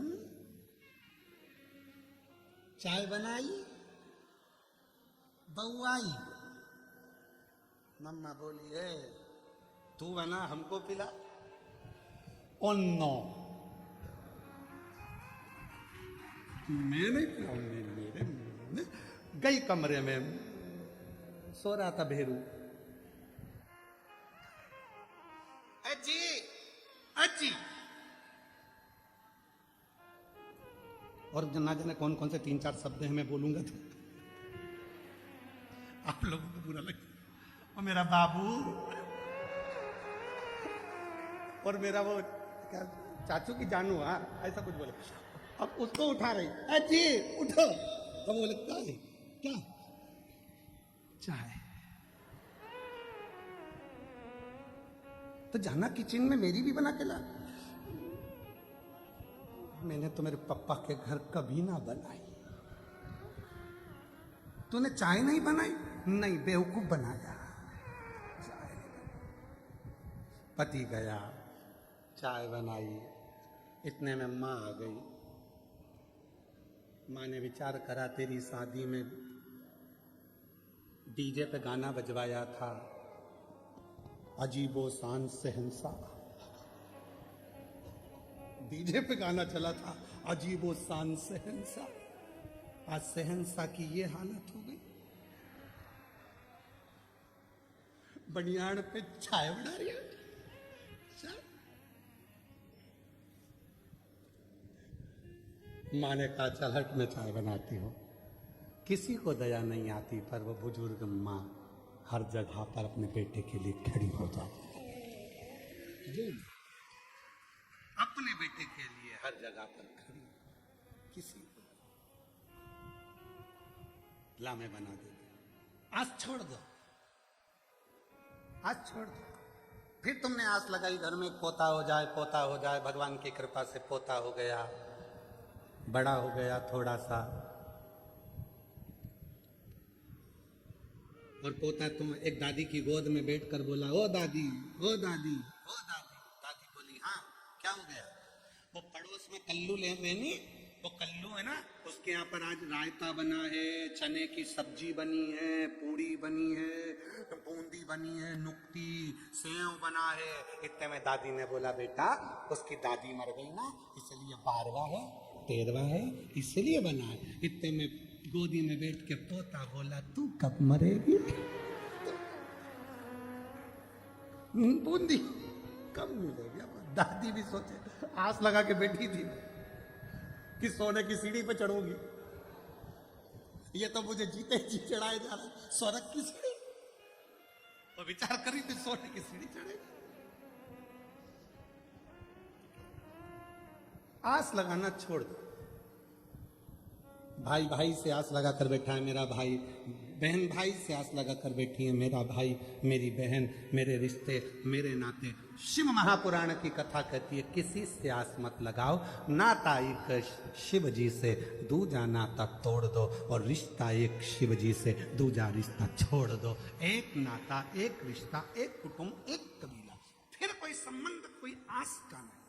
चाय बनाई? बहू आई, मम्मा बोली है तू बना हमको पिला। ओ नो, मैं नहीं पिलाऊंगी। मेरे गई कमरे में, सो रहा था भेरू। अजी अजी, और ना जाने कौन कौन से 3-4 शब्द हैं मैं बोलूंगा तो। आप लोगों को बुरा लगे, और मेरा बाबू और मेरा वो क्या चाचू की जानू, हाँ ऐसा कुछ बोले। अब उसको उठा रही, अजी उठो। अब बोले क्या है? क्या चाय? तो जाना किचन में, मेरी भी बना के ला। मैंने तो मेरे पापा के घर कभी ना बनाई। तूने चाय नहीं बनाई? नहीं, बेवकूफ बनाया। चाय नहीं बनाई। पति गया, चाय बनाई, इतने में माँ आ गई। माँ ने विचार करा तेरी शादी में डीजे पे गाना बजवाया था, अजीबो शान सहनसा। डीजे पे गाना चला था, अजीबो शान सहनसा। आज सहनसा की ये हालत हो गई, बनियान पे चाय बना रही है। माँ ने कहा चल हट, मैं चाय बनाती हूँ। किसी को दया नहीं आती, पर वो बुजुर्ग माँ हर जगह पर अपने बेटे के लिए खड़ी हो जाती है। अपने बेटे के लिए हर जगह पर खड़ी, किसी को ला मैं बना देती। आज छोड़ दो, आज छोड़ दो। फिर तुमने आस लगाई घर में पोता हो जाए, पोता हो जाए। भगवान की कृपा से पोता हो गया, बड़ा हो गया थोड़ा सा। और पोता तुम एक दादी की गोद में बैठकर बोला, ओ दादी, ओ दादी, ओ दादी। दादी बोली हाँ क्या हो गया? वो पड़ोस में कल्लू ले लेनी, वो कल्लू है ना, उसके यहाँ पर आज रायता बना है, चने की सब्जी बनी है, पूरी बनी है, बूंदी बनी है, नुक्ती सेव बना है। इतने में दादी ने बोला बेटा उसकी दादी मर गई ना, इसलिए 12वां है 13वां है, इसलिए बना है। इतने में गोदी में बैठ के पोता बोला तू कब मरेगी? बूंदी कब मिलेगी? दादी भी सोचे, आस लगा के बैठी थी कि सोने की सीढ़ी पे चढ़ूंगी, ये तो मुझे जीते जी चढ़ाए जा रहा है स्वर्ग की सीढ़ी। और विचार करी थी सोने की सीढ़ी चढ़े। आस लगाना छोड़ दो। भाई भाई से आस लगा कर बैठा है मेरा भाई, बहन भाई से आस लगा कर बैठी है मेरा भाई, मेरी बहन, मेरे रिश्ते, मेरे नाते। शिव महापुराण की कथा कहती है किसी से आस मत लगाओ, नाता एक शिव जी से, दूजा नाता तोड़ दो, और रिश्ता एक शिव जी से, दूजा रिश्ता छोड़ दो। एक नाता, एक रिश्ता, एक कुटुंब, एक कबीला, फिर कोई संबंध, कोई आस का नहीं।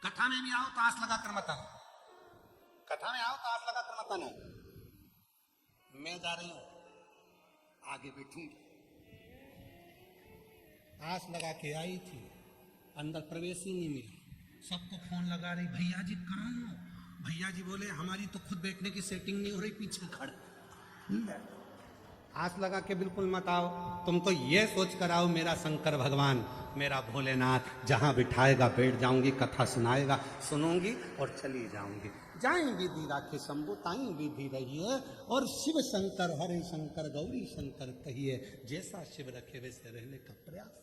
कथा में भी आओ तो आस लगा कर मत आना, कथा में आओ तो आस लगा कर मत आना। मैं जा रही हूं, आगे बैठूंगी। आस लगा के आई थी, अंदर प्रवेश ही नहीं मिला। सबको फोन लगा रही, भैया जी कहाँ हो? भैया जी बोले हमारी तो खुद बैठने की सेटिंग नहीं हो रही, पीछे खड़े। आस लगा के बिल्कुल मत आओ। तुम तो ये सोच कर आओ मेरा शंकर भगवान, मेरा भोलेनाथ जहां बिठाएगा बैठ जाऊंगी, कथा सुनाएगा सुनूंगी और चली जाऊंगी। जाएं विधि राखे शंभु ताई विधि रहिए, और शिव शंकर हरे शंकर गौरी शंकर कहिए, जैसा शिव रखे वैसे रहने का प्रयास,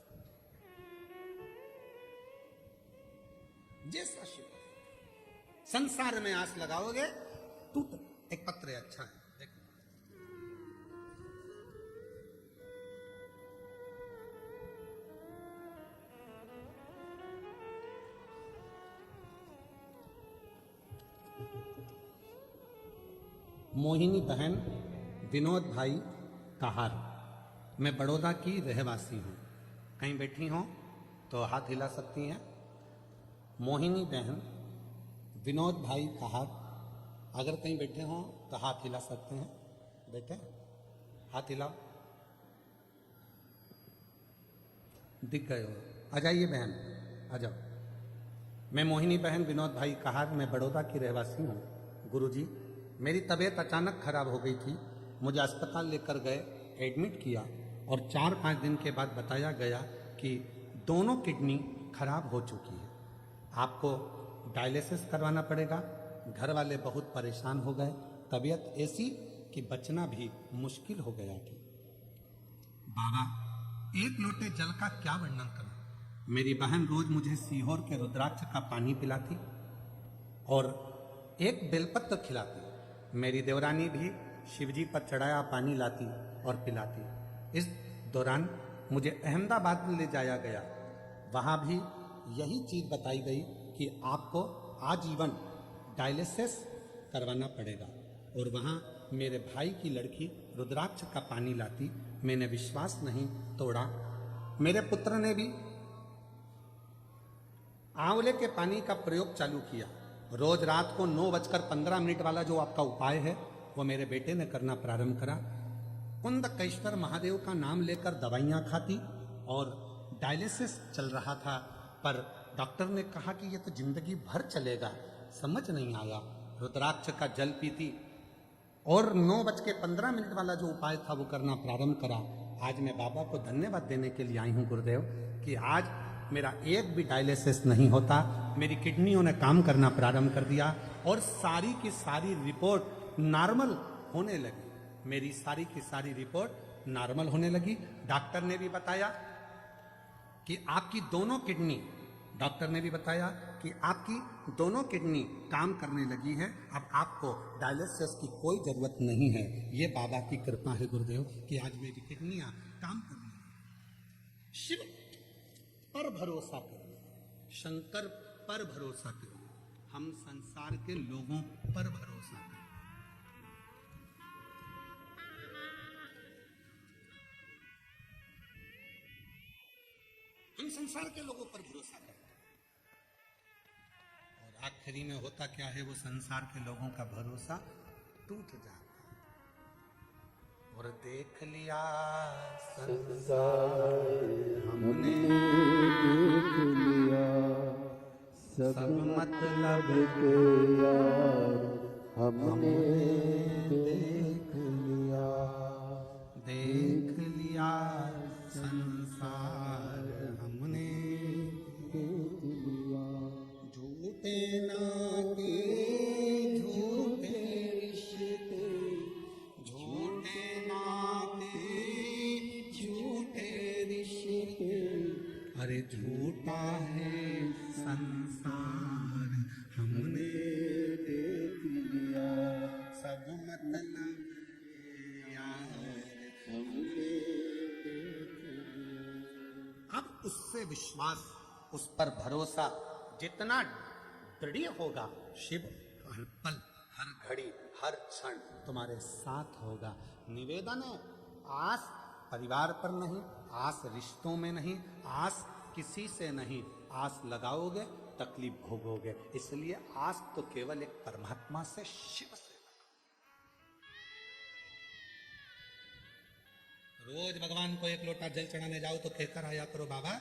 जैसा शिव। संसार में आस लगाओगे टूट। एक पत्र है, अच्छा है, देखो। मोहिनी बहन, विनोद भाई कहार। मैं बड़ौदा की रहवासी हूँ। कहीं बैठी हो तो हाथ हिला सकती हैं। मोहिनी बहन, विनोद भाई कहार, अगर कहीं बैठे हो तो हाथ हिला सकते हैं। बैठे, हाथ हिलाओ। दिख गए हो? आ जाइए बहन, आ जाओ। मैं मोहिनी बहन, विनोद भाई कहार, मैं बड़ौदा की रहवासी हूँ। गुरुजी, मेरी तबीयत अचानक खराब हो गई थी, मुझे अस्पताल लेकर गए, एडमिट किया, और 4-5 दिन के बाद बताया गया कि दोनों किडनी खराब हो चुकी है, आपको डायलिसिस करवाना पड़ेगा। घर वाले बहुत परेशान हो गए, तबीयत ऐसी कि बचना भी मुश्किल हो गया था। बाबा, एक लोटे जल का क्या वर्णन करूं। मेरी बहन रोज मुझे सीहोर के रुद्राक्ष का पानी पिलाती और एक बेलपत्र खिलाती। मेरी देवरानी भी शिवजी पर चढ़ाया पानी लाती और पिलाती। इस दौरान मुझे अहमदाबाद में ले जाया गया। वहां भी यही चीज बताई गई कि आपको आजीवन डायलिसिस करवाना पड़ेगा। और वहां मेरे भाई की लड़की रुद्राक्ष का पानी लाती। मैंने विश्वास नहीं तोड़ा। मेरे पुत्र ने भी आंवले के पानी का प्रयोग चालू किया। रोज रात को 9:15 वाला जो आपका उपाय है वो मेरे बेटे ने करना प्रारंभ करा। कुंदकेश्वर महादेव का नाम लेकर दवाइयां खाती और डायलिसिस चल रहा था। पर डॉक्टर ने कहा कि ये तो जिंदगी भर चलेगा। समझ नहीं आया। रुद्राक्ष का जल पीती और 9:15 वाला जो उपाय था वो करना प्रारंभ करा। आज मैं बाबा को धन्यवाद देने के लिए आई हूँ गुरुदेव कि आज मेरा एक भी डायलिसिस नहीं होता। मेरी किडनियों ने काम करना प्रारंभ कर दिया और सारी की सारी रिपोर्ट नॉर्मल होने लगी। मेरी सारी की सारी रिपोर्ट नॉर्मल होने लगी। डॉक्टर ने भी बताया कि आपकी दोनों किडनी काम करने लगी है। अब आपको डायलिसिस की कोई जरूरत नहीं है। ये बाबा की कृपा है गुरुदेव कि आज मेरी किडनियां काम कर रही हैं। शिव पर भरोसा करो, शंकर पर भरोसा करो, हम संसार के लोगों पर भरोसा करो। हम संसार के लोगों पर भरोसा करते हैं और आखिरी में होता क्या है, वो संसार के लोगों का भरोसा टूट जाता है। और देख लिया संसार हमने, देख लिया, सब मतलब के यार हमने देख लिया। देख लिया संसार हमने, देख लिया। झूठे नाते झूठे रिश्ते, झूठे नाते झूठे रिश्ते, अरे झूठा है संसार हमने देख लिया, सब मतलब यार। हमने देख लिया। अब उससे विश्वास, उस पर भरोसा जितना दृढ़ होगा, शिव हर पल हर घड़ी हर क्षण तुम्हारे साथ होगा। निवेदन है, आस परिवार पर नहीं, आस रिश्तों में नहीं, आस किसी से नहीं। आस लगाओगे तकलीफ भोगोगे। इसलिए आस तो केवल एक परमात्मा से, शिव से। रोज भगवान को एक लोटा जल चढ़ाने जाओ तो कहकर आया करो, बाबा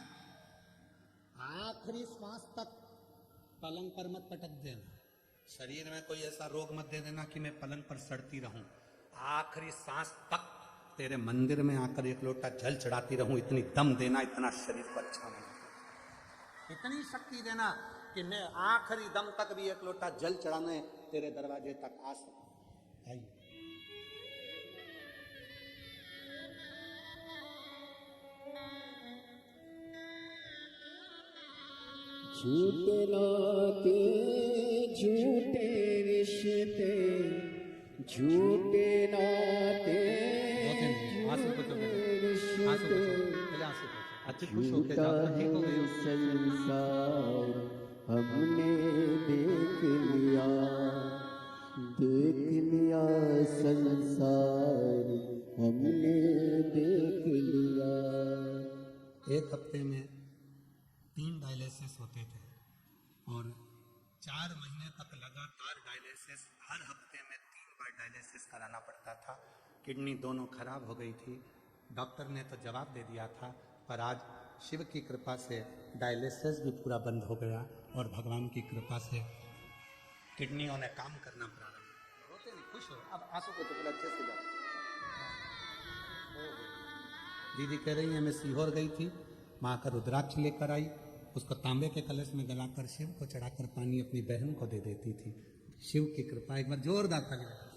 आखिरी श्वास तक पलंग पर मत पटक देना। शरीर में कोई ऐसा रोग मत दे देना कि मैं पलंग पर सड़ती रहूं। आखिरी सांस तक तेरे मंदिर में आकर एक लोटा जल चढ़ाती रहूं। इतनी दम देना, इतना शरीर को अच्छा नहीं, इतनी शक्ति देना कि मैं आखिरी दम तक भी एक लोटा जल चढ़ाने तेरे दरवाजे तक आ सकूं। आइए। झूठे नाते झूठे रिश्ते, झूठे नाते झूठे रिश्ते, अच्छी खुश होके झूठा जाओ, ठीक हो है गई। संसार हमने देख लिया, देख लिया संसार हमने देख लिया। एक हफ्ते में 3 डायलिसिस होते थे और 4 महीने तक लगातार डायलिसिस, हर हफ्ते में 3 बार डायलिसिस कराना पड़ता था। किडनी दोनों खराब हो गई थी। डॉक्टर ने तो जवाब दे दिया था, पर आज शिव की कृपा से डायलिसिस भी पूरा बंद हो गया और भगवान की कृपा से किडनियों ने काम करना प्रारंभ। रोते नहीं, खुश हो। अब आंसू को तो अच्छे से जाओ। दीदी कह रही है मैं सीहोर गई थी, माँ का रुद्राक्ष लेकर आई, उसको तांबे के कलश में गलाकर शिव को चढ़ाकर पानी अपनी बहन को दे देती थी। शिव की कृपा। एक बार जोरदार ताली बजाओ।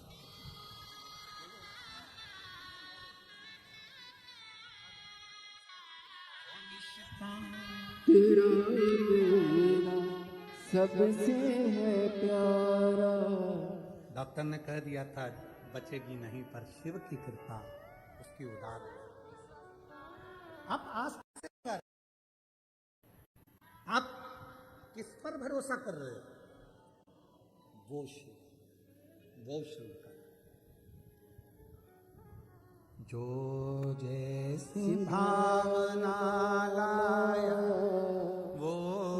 तेरा मेरा सबसे है प्यारा। डॉक्टर ने कह दिया था बचेगी नहीं, पर शिव की कृपा उसकी उदार है। आप आस कैसे कर, आप किस पर भरोसा कर रहे हो? वो शिव, वो शंकर जो जैसी भावना लाया वो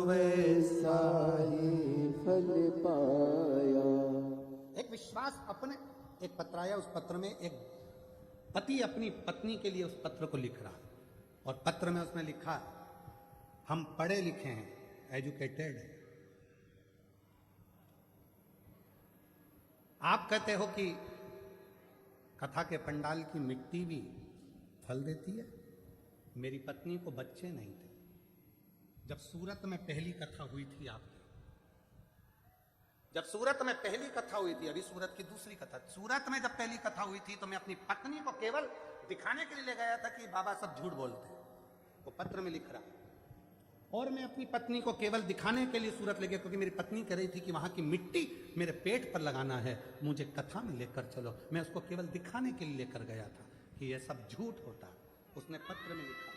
वैसा ही फल पाया। एक विश्वास अपने, एक पत्र आया, उस पत्र में एक पति अपनी पत्नी के लिए उस पत्र को लिख रहा, और पत्र में उसने लिखा हम पढ़े लिखे हैं, एजुकेटेड है। आप कहते हो कि कथा के पंडाल की मिट्टी भी फल देती है। मेरी पत्नी को बच्चे नहीं थे जब सूरत में पहली कथा हुई थी आपकी, जब सूरत में पहली कथा हुई थी, अभी सूरत की दूसरी कथा, सूरत में जब पहली कथा हुई थी तो मैं अपनी पत्नी को केवल दिखाने के लिए ले गया था कि बाबा सब झूठ बोलते हैं, वो पत्र में लिख रहा, और मैं अपनी पत्नी को केवल दिखाने के लिए सूरत ले गया क्योंकि मेरी पत्नी कह रही थी कि वहां की मिट्टी मेरे पेट पर लगाना है, मुझे कथा में लेकर चलो। मैं उसको केवल दिखाने के लिए लेकर गया था कि यह सब झूठ होता। उसने पत्र में लिखा,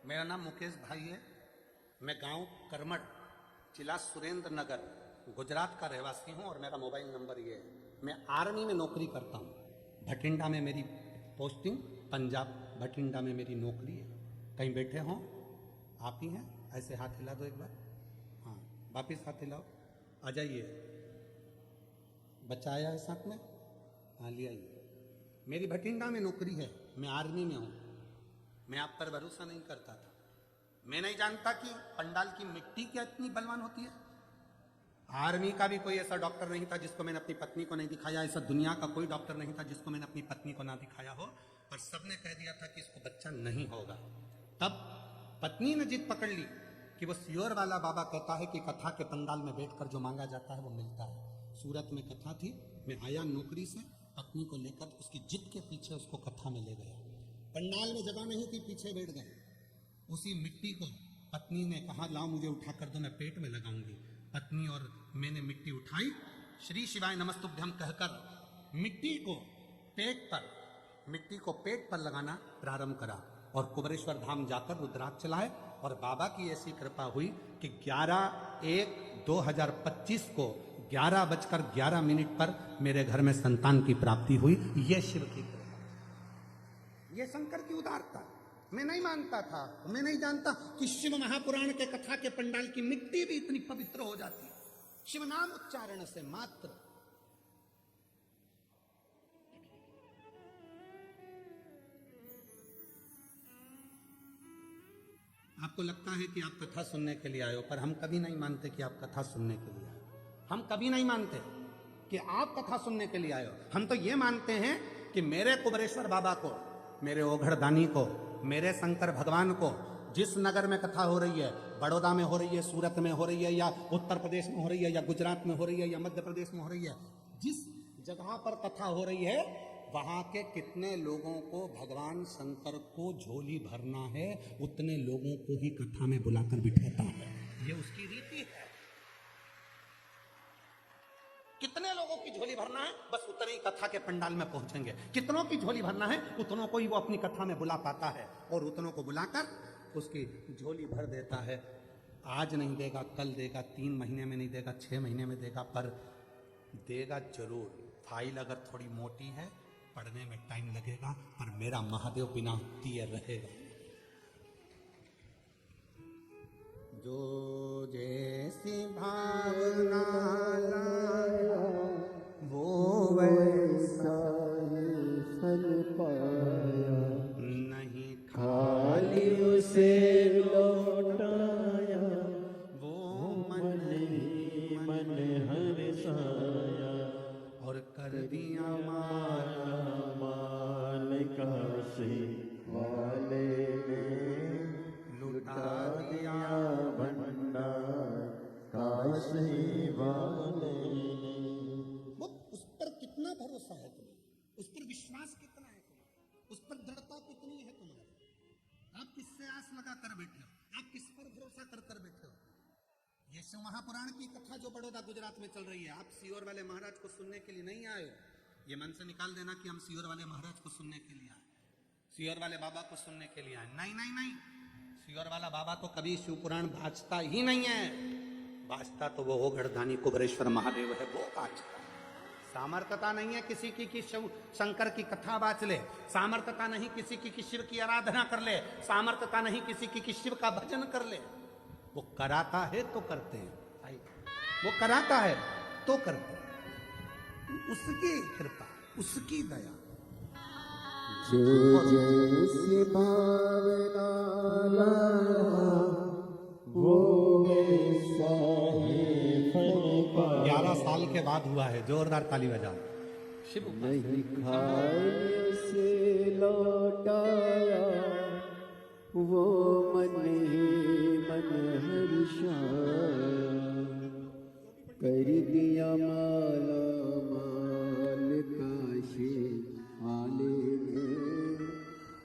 मेरा नाम मुकेश भाई है, मैं गांव करमड़, जिला सुरेंद्र नगर, गुजरात का रहवासी हूं, और मेरा मोबाइल नंबर ये है। मैं आर्मी में नौकरी करता हूं, भटिंडा में मेरी पोस्टिंग, पंजाब भटिंडा में मेरी नौकरी है। कहीं बैठे हों आप ही हैं, ऐसे हाथ हिला दो एक बार, हाँ वापिस हाथ हिलाओ, आ जाइए। बच्चा आया है साथ में, हाँ ले आइए। मेरी भटिंडा में नौकरी है, मैं आर्मी में हूं। मैं आप पर भरोसा नहीं करता था, मैं नहीं जानता कि पंडाल की मिट्टी क्या इतनी बलवान होती है। आर्मी का भी कोई ऐसा डॉक्टर नहीं था जिसको मैंने अपनी पत्नी को नहीं दिखाया, ऐसा दुनिया का कोई डॉक्टर नहीं था जिसको मैंने अपनी पत्नी को ना दिखाया हो, पर सबने कह दिया था कि इसको बच्चा नहीं होगा। तब पत्नी ने जिद पकड़ ली कि वो सियोर वाला बाबा कहता है कि कथा के पंडाल में बैठकर जो मांगा जाता है वो मिलता है। सूरत में कथा थी, मैं आया नौकरी से, पत्नी को लेकर उसकी जिद के पीछे उसको कथा में ले गया। पंडाल में जगह नहीं थी, पीछे बैठ गए। उसी मिट्टी को पत्नी ने कहा लाओ मुझे उठा कर दो, मैं पेट में लगाऊंगी। पत्नी और मैंने मिट्टी उठाई, श्री शिवाय नमस्तुभ्यम कहकर मिट्टी को पेट पर लगाना प्रारंभ करा, और कुबरेश्वर धाम जाकर रुद्राक्ष चलाए, और बाबा की ऐसी कृपा हुई कि 11/1/2025 को 11:11 पर मेरे घर में संतान की प्राप्ति हुई। ये शिव की कृपा, ये शंकर की उदारता। मैं नहीं मानता था, मैं नहीं जानता कि शिव महापुराण के कथा के पंडाल की मिट्टी भी इतनी पवित्र हो जाती है शिव नाम उच्चारण से मात्र। आपको लगता है कि आप कथा सुनने के लिए आए हो, पर हम कभी नहीं मानते कि आप कथा सुनने के लिए आए हो। हम कभी नहीं मानते कि आप कथा सुनने के लिए आए हो। हम तो ये मानते हैं कि मेरे कुबरेश्वर बाबा को, मेरे ओघड़दानी को, मेरे शंकर भगवान को, जिस नगर में कथा हो रही है, बड़ौदा में हो रही है, सूरत में हो रही है, या उत्तर प्रदेश में हो रही है, या गुजरात में हो रही है, या मध्य प्रदेश में हो रही है, जिस जगह पर कथा हो रही है वहां के कितने लोगों को भगवान शंकर को झोली भरना है, उतने लोगों को ही कथा में बुलाकर बिठाता है। ये उसकी रीति है। कितने लोगों की झोली भरना है, बस उतने ही कथा के पंडाल में पहुंचेंगे। कितनों की झोली भरना है, उतनों को ही वो अपनी कथा में बुला पाता है, और उतनों को बुलाकर उसकी झोली भर देता है। आज नहीं देगा, कल देगा, 3 महीने में नहीं देगा, 6 महीने में देगा, पर देगा जरूर। फाइल अगर थोड़ी मोटी है, पढ़ने में टाइम लगेगा, पर मेरा महादेव बिना दिए रहेगा। जो जैसी भावना लाया वो वैसा ही फल पाया। नहीं खाली उसे लौटाया वो मन ही मन काशी वाले ने लुटा दिया भंडार काशी वाले ने। वो उस पर कितना भरोसा है तुम्हें, उस पर विश्वास कितना है तुम्हें, उस पर दृढ़ता कितनी है तुम्हारी? आप किससे आस लगा कर बैठे हो, आप किस पर भरोसा कर कर बैठे हो? ये शिव महापुराण की कथा जो बड़ौदा गुजरात में चल रही है, आप सीहोर वाले महाराज को सुनने के लिए नहीं आए हो। ये मन से निकाल देना कि हम सीहोर वाले महाराज को सुनने के लिए आए, सीहोर वाले बाबा को सुनने के लिए आए। नहीं नहीं नहीं, सीहोर वाला बाबा तो कभी शिव पुराण बाजता ही नहीं है। बाजता तो वो गढ़धानी कुबरेश्वर महादेव है, वो बाजता। सामर्थ्यता नहीं है किसी की कि शिव शंकर की कथा बाच ले, सामर्थ्यता नहीं किसी की कि शिव की आराधना कर ले, सामर्थ्यता नहीं किसी की कि शिव का भजन कर ले। वो कराता है तो करते हैं, वो कराता है तो करते हैं, उसकी कृपा, उसकी दया। जो जैसी भावना लाया वो वैसा ही फल पाया। 11 साल के बाद हुआ है, जोरदार ताली बजाओ। शिव नहीं खाए से लौटाया वो मन ही मन हर्षाया। कर दिया माला माल काशी वाले ने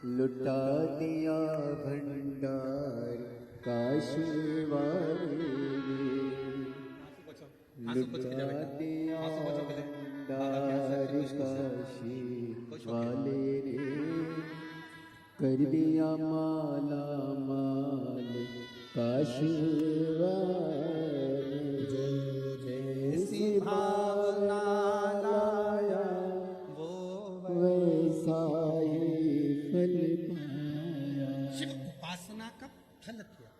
लुटा दिया भंडार काशी वाले ने। लुटा दिया भंडार काशी वाले ने कर दिया माला माल काशी वाले। जो जैसी भावना लाया वो वैसा ही फल पाया। शिव उपासना का फल किया,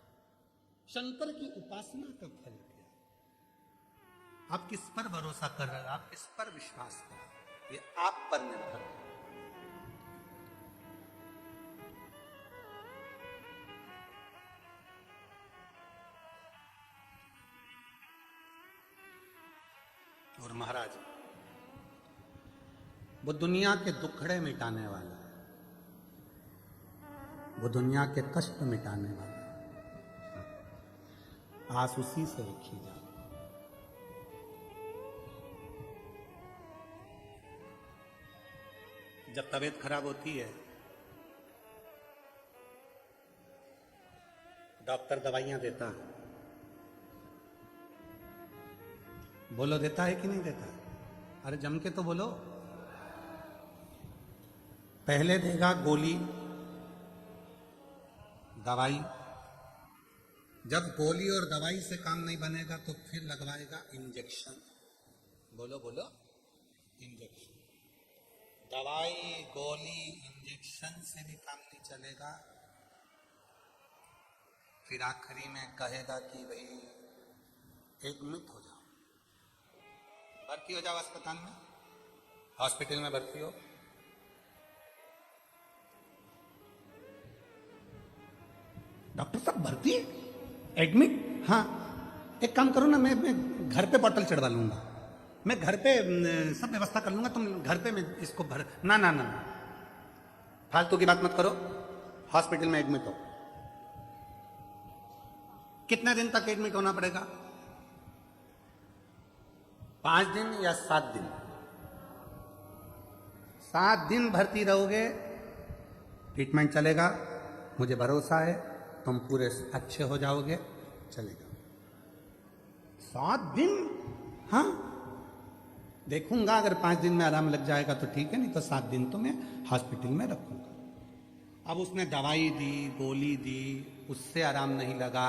शंकर की उपासना का फल किया। आप किस पर भरोसा कर रहे हो, आप किस पर विश्वास कर रहे हो, ये आप पर निर्भर है। और महाराज वो दुनिया के दुखड़े मिटाने वाला है, वो दुनिया के कष्ट मिटाने वाला है। आस उसी से रखी जाए। जब तबीयत खराब होती है, डॉक्टर दवाइयां देता है, बोलो देता है कि नहीं देता? अरे जम के तो बोलो। पहले देगा गोली दवाई, जब गोली और दवाई से काम नहीं बनेगा तो फिर लगवाएगा इंजेक्शन। बोलो बोलो, इंजेक्शन। दवाई गोली इंजेक्शन से भी काम नहीं चलेगा, फिर आखिरी में कहेगा कि भाई एडमिट हो जाओ, भर्ती हो जाओ अस्पताल में, हॉस्पिटल में भर्ती हो। डॉक्टर साहब भर्ती एडमिट? हाँ, एक काम करो ना, मैं घर पे बॉटल चढ़वा लूंगा, मैं घर पे सब व्यवस्था कर लूंगा, तुम घर पे मैं इसको भर। ना ना ना, फालतू की बात मत करो, हॉस्पिटल में एडमिट हो। कितने दिन तक एडमिट होना पड़ेगा? 5 दिन या 7 दिन? 7 दिन भर्ती रहोगे, ट्रीटमेंट चलेगा, मुझे भरोसा है तुम पूरे अच्छे हो जाओगे, चलेगा। 7 दिन? हाँ, देखूंगा, अगर 5 दिन में आराम लग जाएगा तो ठीक है, नहीं तो 7 दिन तो मैं हॉस्पिटल में रखूंगा। अब उसने दवाई दी, गोली दी, उससे आराम नहीं लगा,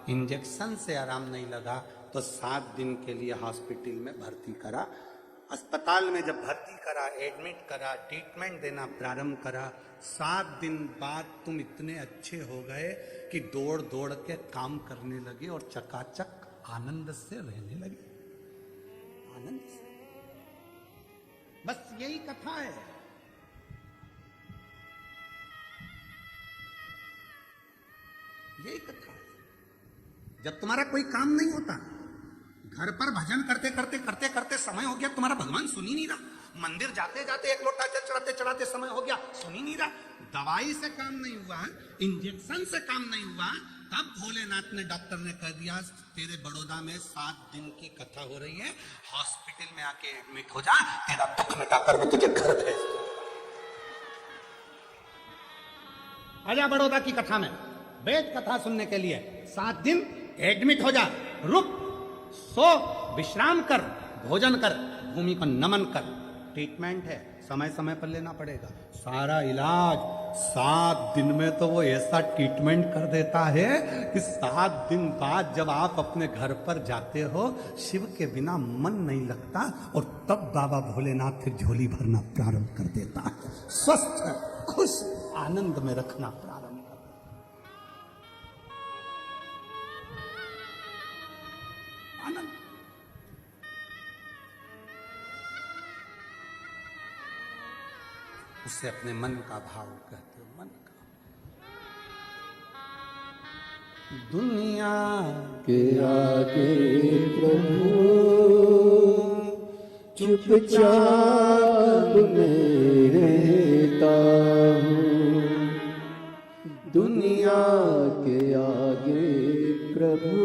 इंजेक्शन से आराम नहीं लगा, तो 7 दिन के लिए हॉस्पिटल में भर्ती करा। अस्पताल में जब भर्ती करा, एडमिट करा, ट्रीटमेंट देना प्रारंभ करा, 7 दिन बाद तुम इतने अच्छे हो गए कि दौड़ दौड़ के काम करने लगे और चकाचक आनंद से रहने लगे, आनंद से। बस यही कथा है। यही कथा है। जब तुम्हारा कोई काम नहीं होता, घर पर भजन करते करते करते करते समय हो गया, तुम्हारा भगवान सुन ही नहीं रहा, मंदिर जाते जाते एक लोटा जल चढ़ाते चढ़ाते समय हो गया, सुन ही नहीं रहा। दवाई से काम नहीं हुआ, इंजेक्शन से काम नहीं हुआ, तब भोलेनाथ ने, डॉक्टर ने कह दिया तेरे बड़ौदा में 7 दिन की कथा हो रही है, हॉस्पिटल में आके एडमिट हो जा, तेरा दुख मिटाकर मैं तुझे घर भेज दूं। आजा बड़ौदा की कथा में, वेद कथा सुनने के लिए 7 दिन एडमिट हो जा, रुक, सो, विश्राम कर, भोजन कर, भूमि को नमन कर। ट्रीटमेंट है, समय समय पर लेना पड़ेगा, सारा इलाज 7 दिन में तो वो ऐसा ट्रीटमेंट कर देता है कि 7 दिन बाद जब आप अपने घर पर जाते हो, शिव के बिना मन नहीं लगता, और तब बाबा भोलेनाथ फिर झोली भरना प्रारंभ कर देता है, स्वस्थ, खुश, आनंद में रखना प्रारंभ कर देता है। आनंद। उससे अपने मन का भाव कहते हो, मन का। दुनिया के आगे प्रभु चुपचाप मैं रहता हूँ, दुनिया के आगे प्रभु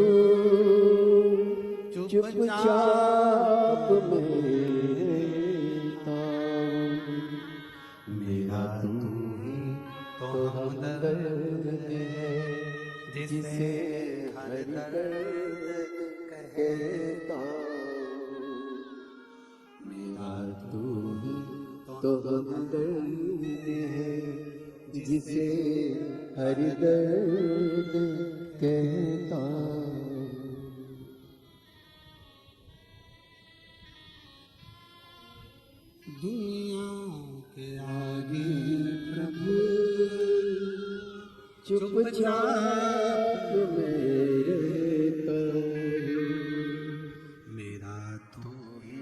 चुपचाप मैं रहता हूँ। मेरा तू ही तो हमदर्द है, जिसे हर दर्द कहता हूँ। मेरा तू ही तो हमदर्द है, जिसे हर दर्द कहता हूँ। दुनिया के आगे प्रभु चुपचाप मैं रहता हूँ। मेरा तू ही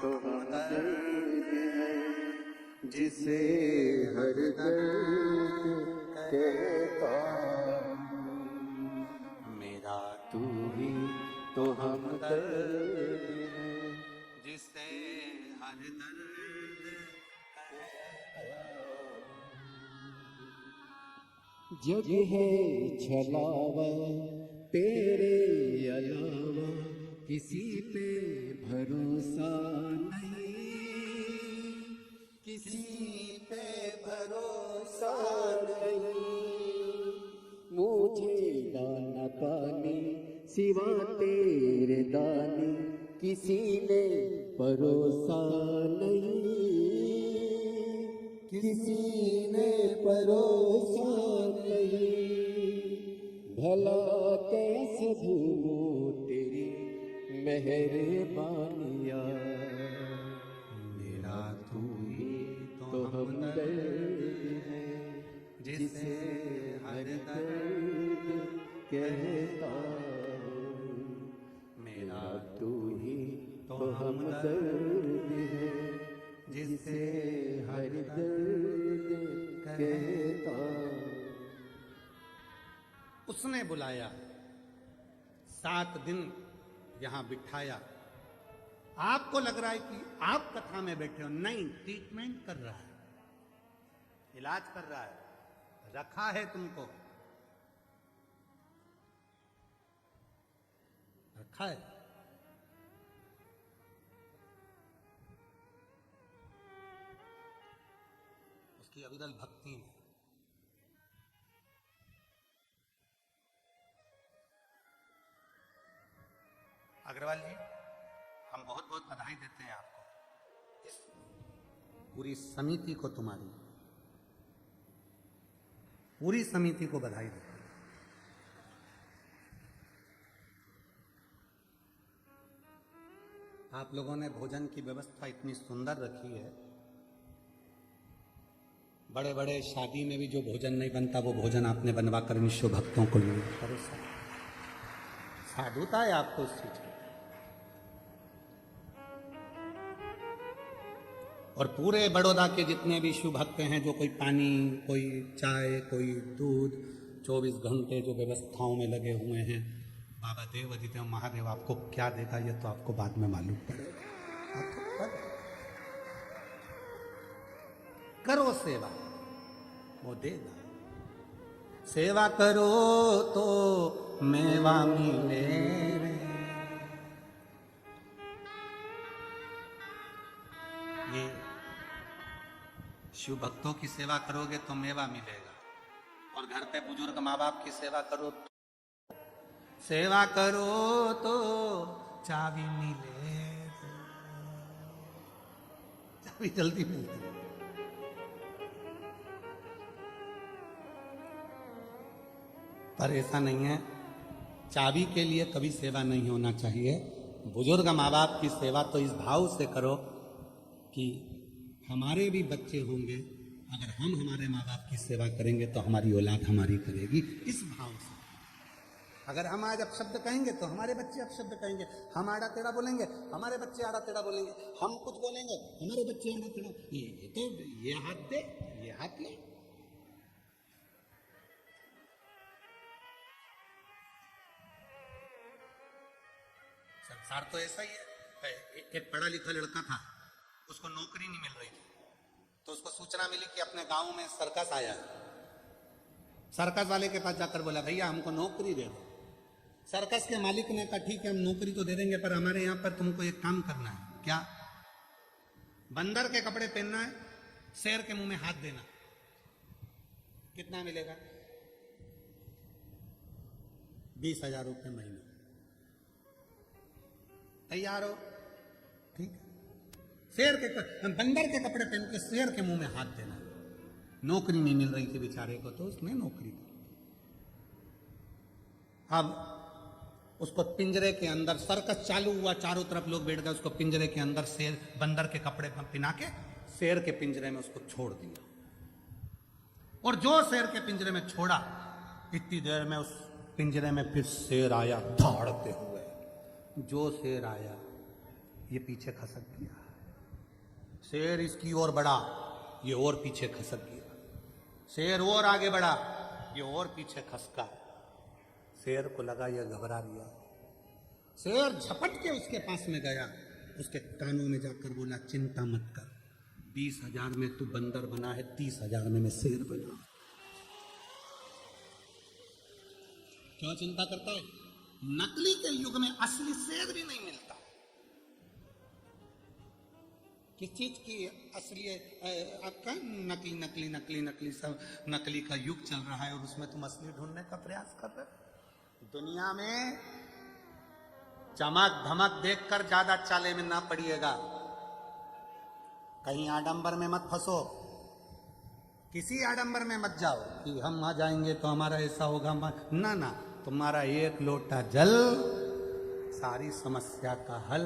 तो हमदर्द है, जिसे हर दर्द कहता हूँ। मेरा तू ही तो हमदर्द है, जिसे हर दर्द जग है छलावा तेरे अलावा, किसी पे भरोसा नहीं, किसी पे भरोसा नहीं। मुझे दाना पानी सिवा तेरे दानी, किसी ने परोसा नहीं, किसी ने परोसा नहीं। भला कैसे भूलूं तेरी मेहरबानियाँ, मेरा तू ही तो हमदर्द है, जिसे हर दर्द कहता हूँ। मेरा तू ही तो हमदर्द है, जिसे हर दर्द कहता हूँ। उसने बुलाया, 7 दिन यहां बिठाया। आपको लग रहा है कि आप कथा में बैठे हो, नहीं, ट्रीटमेंट कर रहा है, इलाज कर रहा है, रखा है तुमको, रखा है। उसकी अविरल भक्ति में अग्रवाल जी, हम बहुत बहुत बधाई देते हैं आपको, इस पूरी समिति को, तुम्हारी पूरी समिति को बधाई देते हैं। आप लोगों ने भोजन की व्यवस्था इतनी सुंदर रखी है, बड़े बड़े शादी में भी जो भोजन नहीं बनता वो भोजन आपने बनवा कर विश्व भक्तों को लिए, साधुता है आपको उस चीज की। और पूरे बड़ौदा के जितने भी शिव भक्त हैं, जो कोई पानी, कोई चाय, कोई दूध, 24 घंटे जो व्यवस्थाओं में लगे हुए हैं, बाबा देव अधिदेव महादेव आपको क्या देगा ये तो आपको बाद में मालूम पड़ेगा। करो सेवा, वो देगा। सेवा करो तो मेवा मिले रे। ये शिव भक्तों की सेवा करोगे तो मेवा मिलेगा, और घर पे बुजुर्ग माँ बाप की सेवा करो तो चाबी मिले, चाबी जल्दी मिलती है। पर ऐसा नहीं है, चाबी के लिए कभी सेवा नहीं होना चाहिए। बुजुर्ग माँ बाप की सेवा तो इस भाव से करो कि हमारे भी बच्चे होंगे, अगर हम हमारे माँ बाप की सेवा करेंगे तो हमारी औलाद हमारी करेगी, इस भाव से। अगर हम आज अपशब्द कहेंगे तो हमारे बच्चे अपशब्द कहेंगे, हम आड़ा टेढ़ा बोलेंगे हमारे बच्चे आड़ा टेढ़ा बोलेंगे, हम कुछ बोलेंगे हमारे बच्चे आड़ा टेढ़ा। ये तो ये हाथ दे, ये हाथ ले। संसार तो ऐसा ही है। एक पढ़ा लिखा लड़का था, उसको नौकरी नहीं मिल रही थी, तो उसको सूचना मिली कि अपने गांव में सर्कस आया है। सर्कस वाले के पास जाकर बोला, भैया हमको नौकरी दे दो। सर्कस के मालिक ने कहा, ठीक है हम नौकरी तो दे देंगे, पर हमारे यहाँ पर तुमको एक काम करना है। क्या? बंदर के कपड़े पहनना है, शेर के मुंह में हाथ देना। कितना मिलेगा? 20,000 रुपये महीने। तैयार हो? ठीक है। बंदर के कपड़े पहन के शेर के मुंह में हाथ देना। नौकरी नहीं मिल रही थी बेचारे को, तो उसने नौकरी दी। अब उसको पिंजरे के अंदर, सर्कस चालू हुआ, चारों तरफ लोग बैठ गए, उसको पिंजरे के अंदर शेर बंदर के कपड़े पहना के शेर के पिंजरे में उसको छोड़ दिया। और जो शेर के पिंजरे में छोड़ा, इतनी देर में उस पिंजरे में फिर शेर आया दौड़ते हुए। जो शेर आया, ये पीछे खसक गया। शेर इसकी ओर बढ़ा, ये और पीछे खसक गया। शेर और आगे बढ़ा, ये और पीछे खसका। शेर को लगा ये घबरा रहा। शेर झपट के उसके पास में गया, उसके कानों में जाकर बोला, चिंता मत कर, 20,000 में तू बंदर बना है, 30,000 में मैं शेर बना। क्यों चिंता करता है? नकली के युग में असली शेर भी नहीं मिलता। किस चीज की असली? आपका नकली नकली नकली नकली सब नकली का युग चल रहा है, और उसमें तुम असली ढूंढने का प्रयास कर रहे हो। दुनिया में चमक धमक देखकर ज्यादा चाले में ना पड़िएगा। कहीं आडंबर में मत फंसो, किसी आडंबर में मत जाओ कि हम वहां जाएंगे तो हमारा ऐसा होगा। ना ना, तुम्हारा एक लोटा जल सारी समस्या का हल।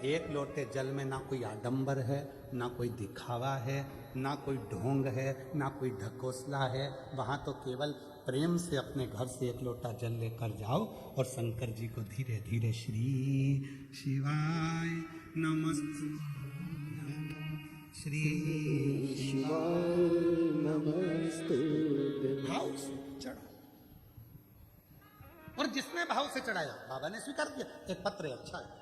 एक लोटे जल में ना कोई आडंबर है, ना कोई दिखावा है, ना कोई ढोंग है, ना कोई ढकोसला है। वहाँ तो केवल प्रेम से अपने घर से एक लोटा जल लेकर जाओ, और शंकर जी को धीरे धीरे श्री शिवाय नमस्ते, श्री शिवाय नमस्ते भाव से चढ़ो। और जिसने भाव से चढ़ाया, बाबा ने स्वीकार किया। एक पत्र है, अच्छा है।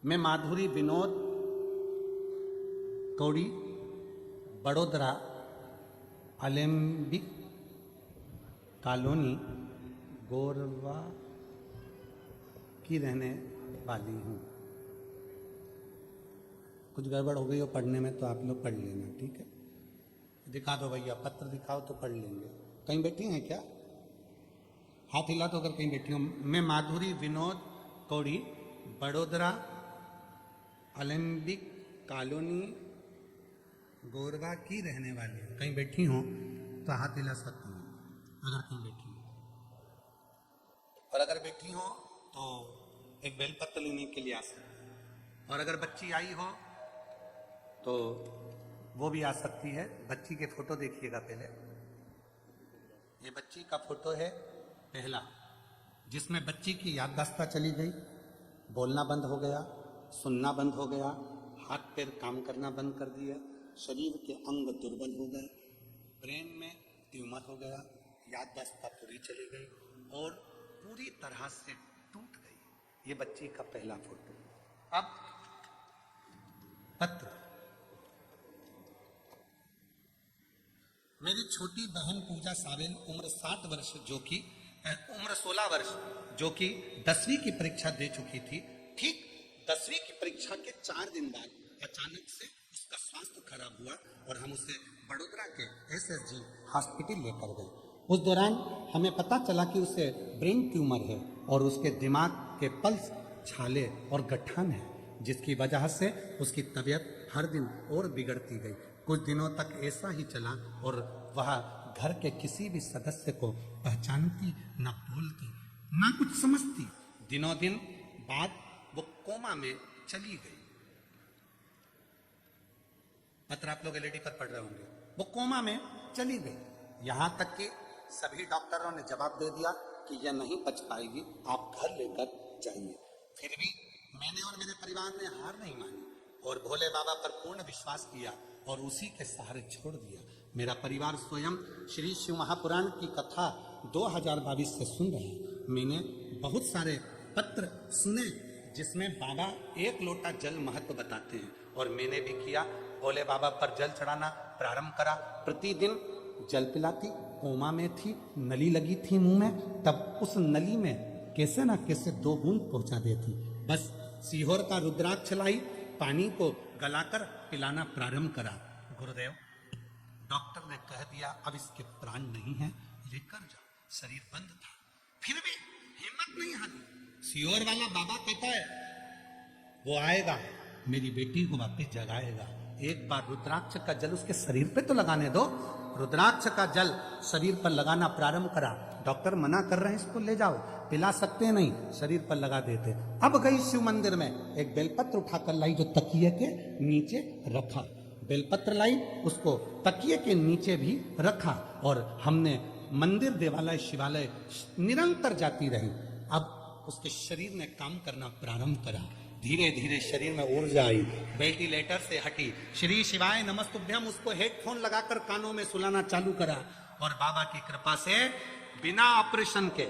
मैं माधुरी विनोद कौड़ी, बड़ोदरा अलेम्बिक कॉलोनी गोरवा की रहने वाली हूँ। कुछ गड़बड़ हो गई हो पढ़ने में तो आप लोग पढ़ लेना, ठीक है? दिखा दो भैया, पत्र दिखाओ तो पढ़ लेंगे। कहीं बैठी हैं क्या? हाथ हिला तो अगर कहीं बैठी हो। मैं माधुरी विनोद कौड़ी, बड़ोदरा अलेम्बिक कॉलोनी गोरवा की रहने वाली हूँ। कहीं बैठी हो तो हाथ हिला सकती हूँ अगर कहीं बैठी हो, और अगर बैठी हो तो एक बेलपत्र लेने के लिए आ सकती है। और अगर बच्ची आई हो तो वो भी आ सकती है। बच्ची के फोटो देखिएगा पहले। ये बच्ची का फोटो है पहला, जिसमें बच्ची की याददाश्त चली गई, बोलना बंद हो गया, सुनना बंद हो गया, हाथ पैर काम करना बंद कर दिया, शरीर के अंग दुर्बल हो गए, ब्रेन में ट्यूमर हो गया, याददाश्त पूरी चली गई और पूरी तरह से टूट गई। ये बच्ची का पहला फोटो। अब पत्र, मेरी छोटी बहन पूजा सावेल उम्र 60 वर्ष जो कि उम्र 16 वर्ष जो कि 10वीं की परीक्षा दे चुकी थी, ठीक 10वीं की परीक्षा के 4 दिन बाद अचानक से उसका स्वास्थ्य खराब हुआ और हम उसे बड़ोदरा के SSG हॉस्पिटल लेकर गए। उस दौरान हमें पता चला कि उसे ब्रेन ट्यूमर है और उसके दिमाग के पल्स, छाले और गठान है, जिसकी वजह से उसकी तबीयत हर दिन और बिगड़ती गई। कुछ दिनों तक ऐसा ही चला और वह घर के किसी भी सदस्य को पहचानती, न बोलती, न कुछ समझती। दिनों दिन बाद वो कोमा में चली गई। पत्र आप लोग एलईडी पर पढ़ रहे होंगे। वो कोमा में चली गई। यहां तक कि सभी डॉक्टरों ने जवाब दे दिया कि यह नहीं बच पाएगी, आप घर लेकर जाइए। फिर भी मैंने और मेरे परिवार ने हार नहीं मानी और भोले बाबा पर पूर्ण विश्वास किया और उसी के सहारे छोड़ दिया। मेरा परिवार स्वयं श्री शिव महापुराण की कथा 2022 से सुन रहे हैं। मैंने बहुत सारे पत्र सुने जिसमें बाबा एक लोटा जल महत्व बताते हैं और मैंने भी किया। भोले बाबा पर जल चढ़ाना प्रारंभ करा। प्रतिदिन जल पिलाती। कोमा में थी, नली लगी थी मुंह में, तब उस नली में कैसे ना कैसे 2 बूंद पहुंचा देती। बस सीहोर का रुद्राक्ष लाई, पानी को गलाकर पिलाना प्रारंभ करा। गुरुदेव, डॉक्टर ने कह दिया अब इसके प्राण नहीं है, लेकर जाओ। शरीर बंद था, फिर भी हिम्मत नहीं हारी। सीहोर वाला बाबा कहता है वो आएगा, मेरी बेटी को वापस जगाएगा। एक बार रुद्राक्ष का जल उसके शरीर पे तो लगाने दो। रुद्राक्ष का जल शरीर पर लगाना प्रारंभ करा। डॉक्टर मना कर रहे हैं इसको ले जाओ, पिला सकते नहीं, शरीर पर लगा देते। अब गई शिव मंदिर में, एक बेलपत्र उठाकर लाई जो तकिए के नीचे रखा। बेलपत्र लाई, उसको तकिए के नीचे भी रखा और हमने मंदिर, देवालय, शिवालय निरंतर जाती रही। अब उसके शरीर ने काम करना प्रारंभ करा। धीरे धीरे शरीर में ऊर्जा आई, वेंटिलेटर से हटी। श्री शिवाय नमस्तुभ्यम उसको हेडफोन लगाकर कानों में सुलाना चालू करा और बाबा की कृपा से बिना ऑपरेशन के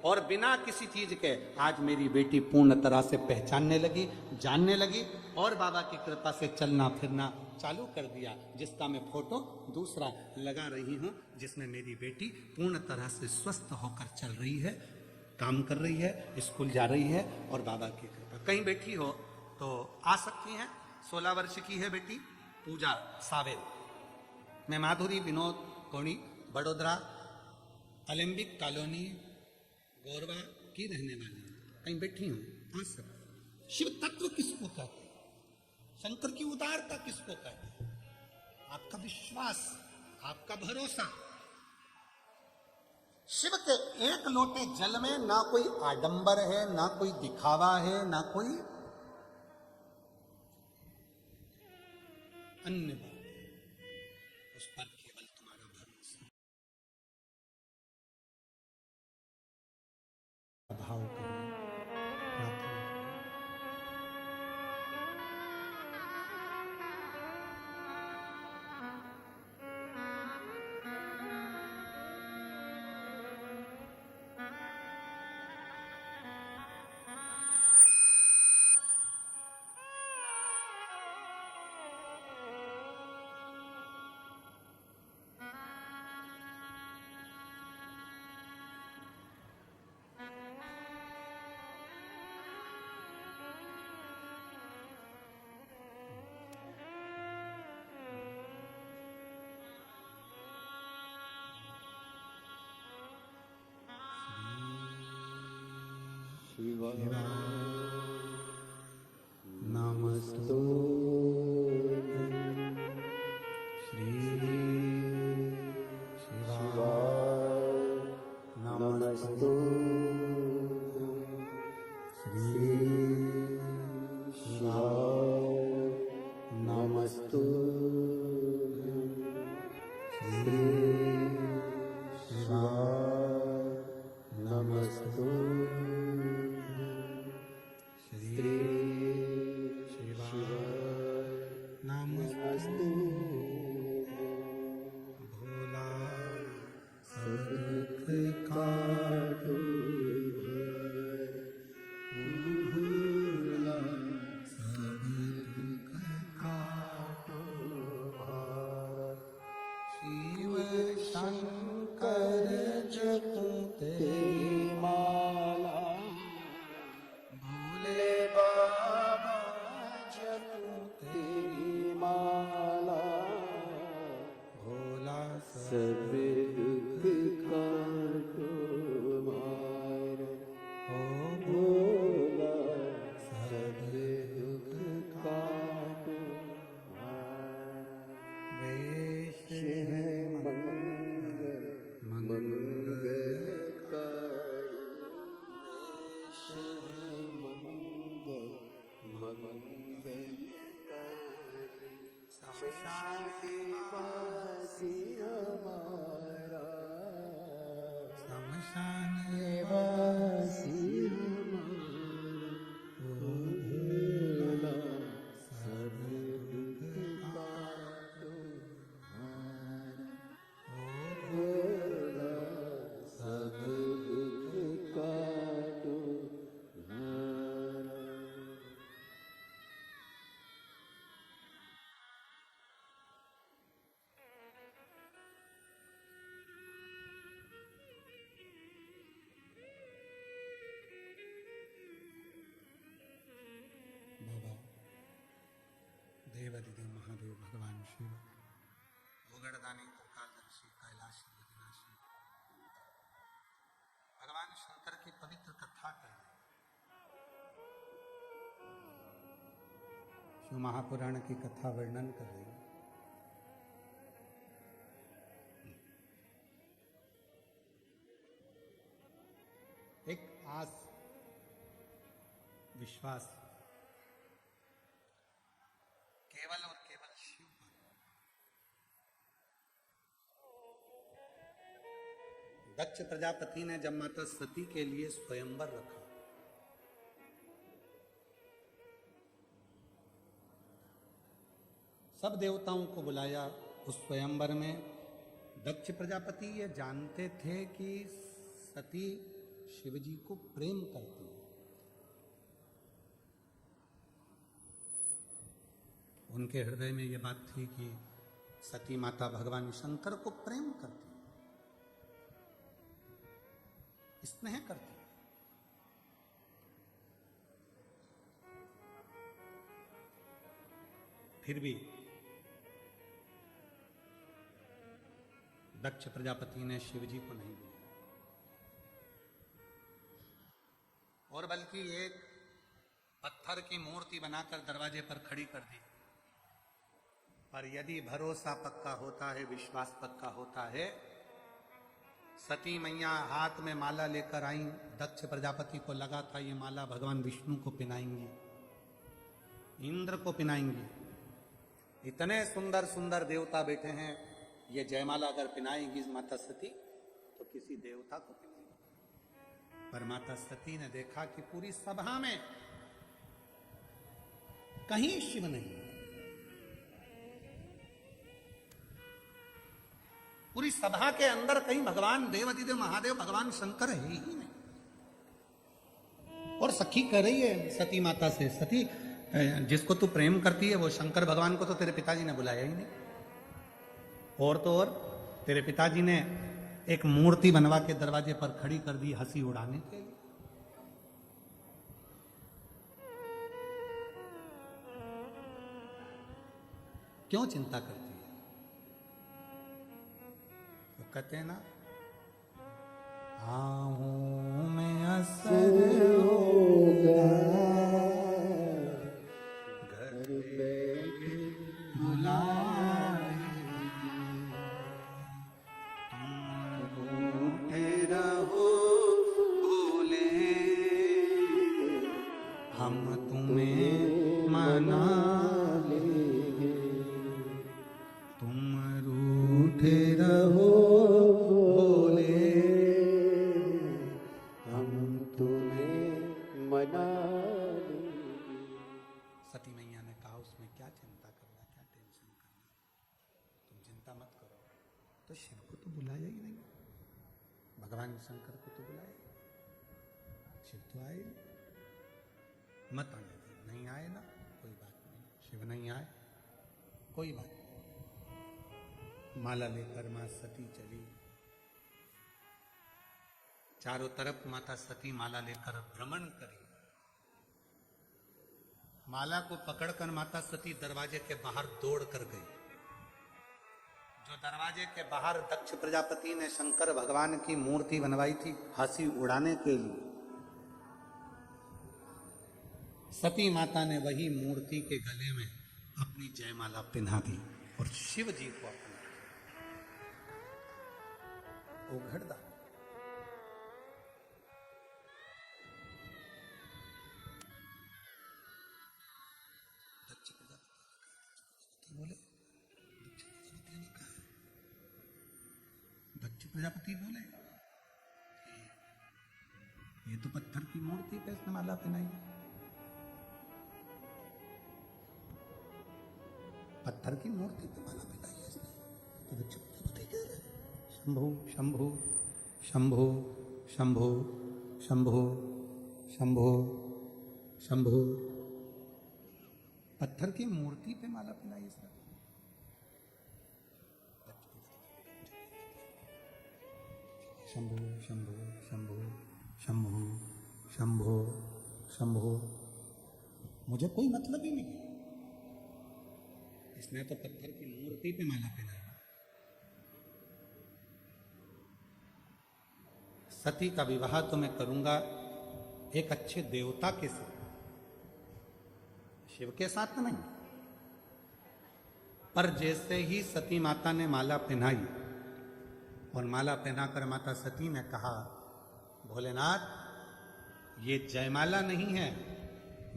और बिना किसी चीज के आज मेरी बेटी पूर्ण तरह से पहचानने लगी, जानने लगी और बाबा की कृपा से चलना फिरना चालू कर दिया, जिसका मैं फोटो दूसरा लगा रही हूँ, जिसमें मेरी बेटी पूर्ण तरह से स्वस्थ होकर चल रही है, काम कर रही है, स्कूल जा रही है और बाबा की कृपा। कहीं बैठी हो तो आ सकती हैं। 16 वर्ष की है बेटी पूजा सावेल। मैं माधुरी विनोद कोणी, बड़ोदरा एलेम्बिक कॉलोनी गोरवा की रहने वाली हूँ। कहीं बैठी हूँ, आ सकती। शिव तत्व किसको कहते हैं? शंकर की उदारता किसको कहते हैं? आपका विश्वास, आपका भरोसा। शिव के एक लोटे जल में ना कोई आडंबर है, ना कोई दिखावा है, ना कोई अन्य बात है। उस पर केवल तुम्हारा भरोसा, भाव करिए, प्रार्थना करिए। शिवाय नमस्तु श्री शिवाय नमस्तु श्री शिवाय नमस्तु श्री शिवाय नमस्तु सब दुख काटो मारा ओ भोला सब दुख काटो मारा वेश है मंगल मंगलकारी वेश है मंगल मंगलकारी शमशान वासी हमारा शमशान वासी हमारा ओ भोला सब दुख काटो हमारा ओ भोला सब दुख काटो हमारा। बाबा देवादिदेव महादेव भगवान शिव भूगड़दानी त्रिकालदर्शी कैलाशी बद्रीनाशी भगवान शंकर की पवित्र कथा कर शिव महापुराण की कथा वर्णन कर रही है। एक आस विश्वास केवल और केवल शिव पर। दक्ष प्रजापति ने जब माता सती के लिए स्वयंवर रखा, सब देवताओं को बुलाया उस स्वयंवर में। दक्ष प्रजापति ये जानते थे कि सती शिवजी को प्रेम करती है। उनके हृदय में ये बात थी कि सती माता भगवान शंकर को प्रेम करती है, स्नेह करती है। फिर भी दक्ष प्रजापति ने शिवजी को नहीं बुलाया और बल्कि एक पत्थर की मूर्ति बनाकर दरवाजे पर खड़ी कर दी। पर यदि भरोसा पक्का होता है, विश्वास पक्का होता है, सती मैया हाथ में माला लेकर आई। दक्ष प्रजापति को लगा था ये माला भगवान विष्णु को पिनाएंगी, इंद्र को पिनाएंगी। इतने सुंदर सुंदर देवता बैठे हैं, ये जयमाला अगर पिनाएगी माता सती तो किसी देवता को पिनाएगी। पर माता सती ने देखा कि पूरी सभा में कहीं शिव नहीं, पूरी सभा के अंदर कहीं भगवान देवादिदेव महादेव भगवान शंकर है ही नहीं। और सखी कह रही है सती माता से, सती जिसको तू प्रेम करती है वो शंकर भगवान को तो तेरे पिताजी ने बुलाया ही नहीं। और तो और तेरे पिताजी ने एक मूर्ति बनवा के दरवाजे पर खड़ी कर दी हंसी उड़ाने के लिए। क्यों चिंता करती है? तो कहते हैं ना, आऊं मैं असर होगा घर बैठे बुलाएगी, तुम रूठे रहो भूले हम तुम्हें मना लेंगे, तुम रूठे रहो भोले हम तुम्हें मना लेंगे। सती मैया ने कहा उसमें क्या चिंता करना, क्या टेंशन करना, तुम चिंता मत करो। तो शिव को तो बुलाया ही नहीं, भगवान शंकर को तो बुलाया, शिव तो आए नहीं। मत आने दो, नहीं आए ना कोई बात नहीं, शिव नहीं आए कोई बात नहीं। माला लेकर मां सती चली, चारों तरफ माता सती माला लेकर भ्रमण करी। माला को पकड़कर माता सती दरवाजे के बाहर दौड़ कर गई। जो दरवाजे के बाहर दक्ष प्रजापति ने शंकर भगवान की मूर्ति बनवाई थी हंसी उड़ाने के लिए, सती माता ने वही मूर्ति के गले में अपनी जयमाला पहना दी और शिव जी को अपना उघड़दा। दक्ष प्रजापति बोले, दक्ष प्रजापति बोले ये तो पत्थर की मूर्ति पे इसने माला पहनाई, पत्थर की मूर्ति पे माला पहनाई है इसने। तो दक्ष प्रजापति कह रहे शंभु शंभु शंभु शंभु शंभु शंभु शंभु, पत्थर की मूर्ति पे माला पहनाई इसने। शंभु शंभु शंभु शंभु शंभु शंभु, मुझे कोई मतलब ही नहीं, इसने तो पत्थर की मूर्ति पे माला पहनाई। सती का विवाह तो मैं करूंगा एक अच्छे देवता के साथ, शिव के साथ नहीं। पर जैसे ही सती माता ने माला पहनाई और माला पहनाकर माता सती ने कहा, भोलेनाथ ये जयमाला नहीं है,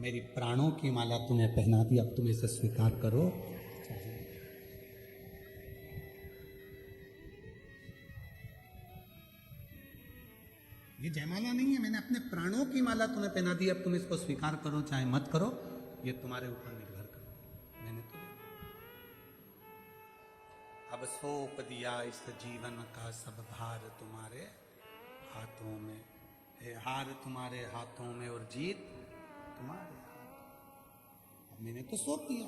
मेरी प्राणों की माला तुम्हें पहना दी, अब तुम इसे स्वीकार करो। ये जयमाला नहीं है, मैंने अपने प्राणों की माला तुम्हें पहना दी, अब तुम इसको स्वीकार करो चाहे मत करो, ये तुम्हारे ऊपर निर्भर करो, मैंने तो अब सौंप दिया इस जीवन का सब भार तुम्हारे हाथों में, हार तुम्हारे हाथों में और जीत तुम्हारे हाथ। अब मैंने तो सौंप दिया,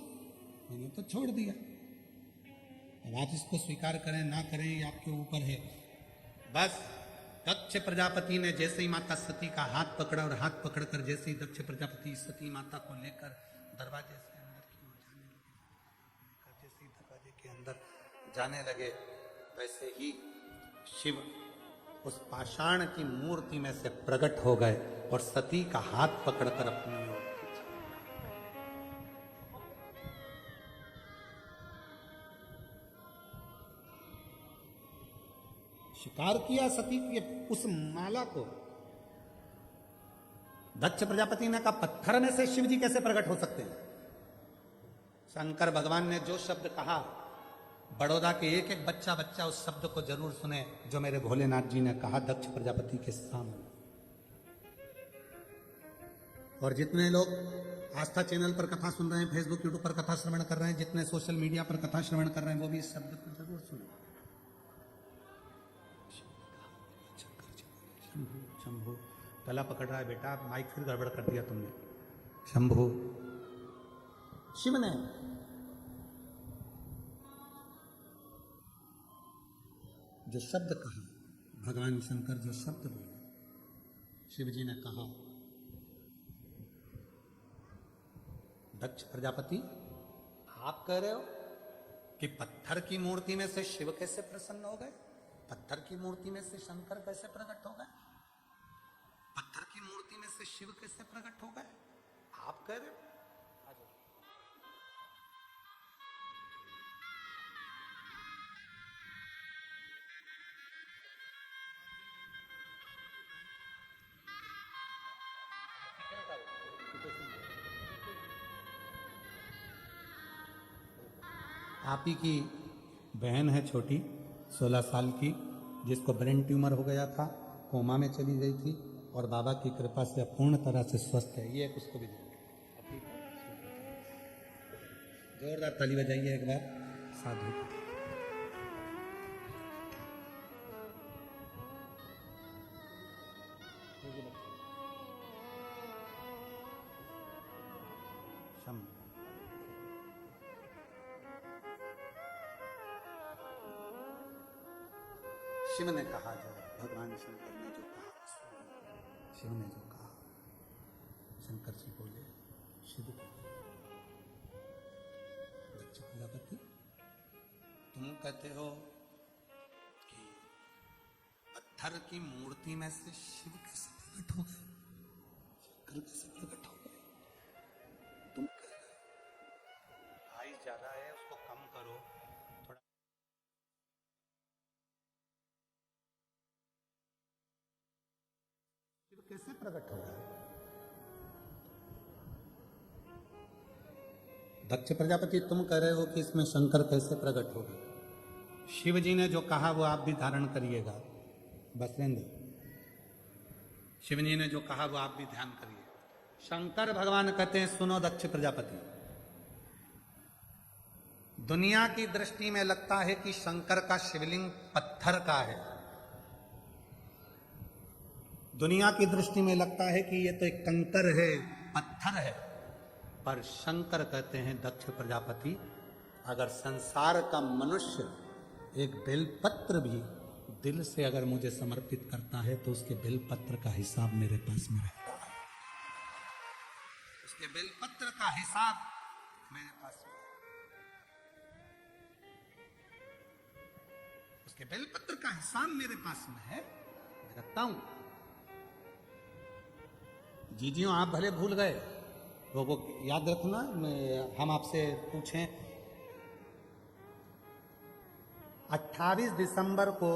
मैंने तो छोड़ दिया, अब आप इसको स्वीकार करें ना करें ये आपके ऊपर है। बस दक्ष प्रजापति ने जैसे ही माता सती का हाथ पकड़ा और हाथ पकड़कर जैसे ही दक्ष प्रजापति सती माता को लेकर दरवाजे से अंदर की ओर जाने लगे, जैसे ही दरवाजे के अंदर जाने लगे वैसे ही शिव उस पाषाण की मूर्ति में से प्रकट हो गए और सती का हाथ पकड़कर अपनी ओर खींचा। शिकार किया सती के उस माला को। दक्ष प्रजापति ने कहा पत्थर में से शिव जी कैसे प्रकट हो सकते हैं। शंकर भगवान ने जो शब्द कहा, बड़ौदा के एक एक बच्चा बच्चा उस शब्द को जरूर सुने जो मेरे भोलेनाथ जी ने कहा दक्ष प्रजापति के सामने। और जितने लोग आस्था चैनल पर कथा सुन रहे हैं, फेसबुक यूट्यूब पर कथा श्रवण कर रहे हैं, जितने सोशल मीडिया पर कथा श्रवण कर रहे हैं, वो भी इस शब्द को जरूर सुने। शंभु शंभु, गला पकड़ रहा है बेटा, माइक फिर गड़बड़ कर दिया तुमने। शंभु, शिव ने जो शब्द कहा, भगवान शंकर जो शब्द बोले, शिव जी ने कहा दक्ष प्रजापति आप कह रहे हो कि पत्थर की मूर्ति में से शिव कैसे प्रसन्न हो गए, पत्थर की मूर्ति में से शंकर कैसे प्रकट हो गए, पत्थर की मूर्ति में से शिव कैसे प्रकट हो गए, आप कह रहे हो। आप ही की बहन है छोटी 16 साल की, जिसको ब्रेन ट्यूमर हो गया था, कोमा में चली गई थी और बाबा की कृपा से पूर्ण तरह से स्वस्थ है। ये एक उसको भी जोरदार ताली बजाइए एक बार। साधु शिव ने कहा, जो भगवान शंकर ने जो कहा, शिव ने जो कहा, शंकर जी बोले शिव को, दक्ष प्रजापति तुम कहते हो कि पत्थर की मूर्ति में से शिव कैसे प्रकट हो गए, शंकर कैसे प्रकट हो गए? तुम कह रहे हो आइस ज्यादा है, उसको कम करो थोड़ा। शिव कैसे प्रकट हो गए? दक्ष प्रजापति तुम कह रहे हो कि इसमें शंकर कैसे प्रकट हो गए? शिव जी ने जो कहा वो आप भी धारण करिएगा। बसवेंद्र, शिव जी ने जो कहा वो आप भी ध्यान करिए। शंकर भगवान कहते हैं, सुनो दक्ष प्रजापति, दुनिया की दृष्टि में लगता है कि शंकर का शिवलिंग पत्थर का है। दुनिया की दृष्टि में लगता है कि ये तो एक कंकर है, पत्थर है। पर शंकर कहते हैं, दक्ष प्रजापति, अगर संसार का मनुष्य एक बेलपत्र भी दिल से अगर मुझे समर्पित करता है तो उसके बेलपत्र का हिसाब मेरे पास में रहता है। उसके बेलपत्र का हिसाब मेरे पास में, उसके बेलपत्र का हिसाब मेरे पास में है, मैं रखता हूं। जीजियों, आप भले भूल गए, वो याद रखना। हम आपसे पूछें, 28 दिसंबर को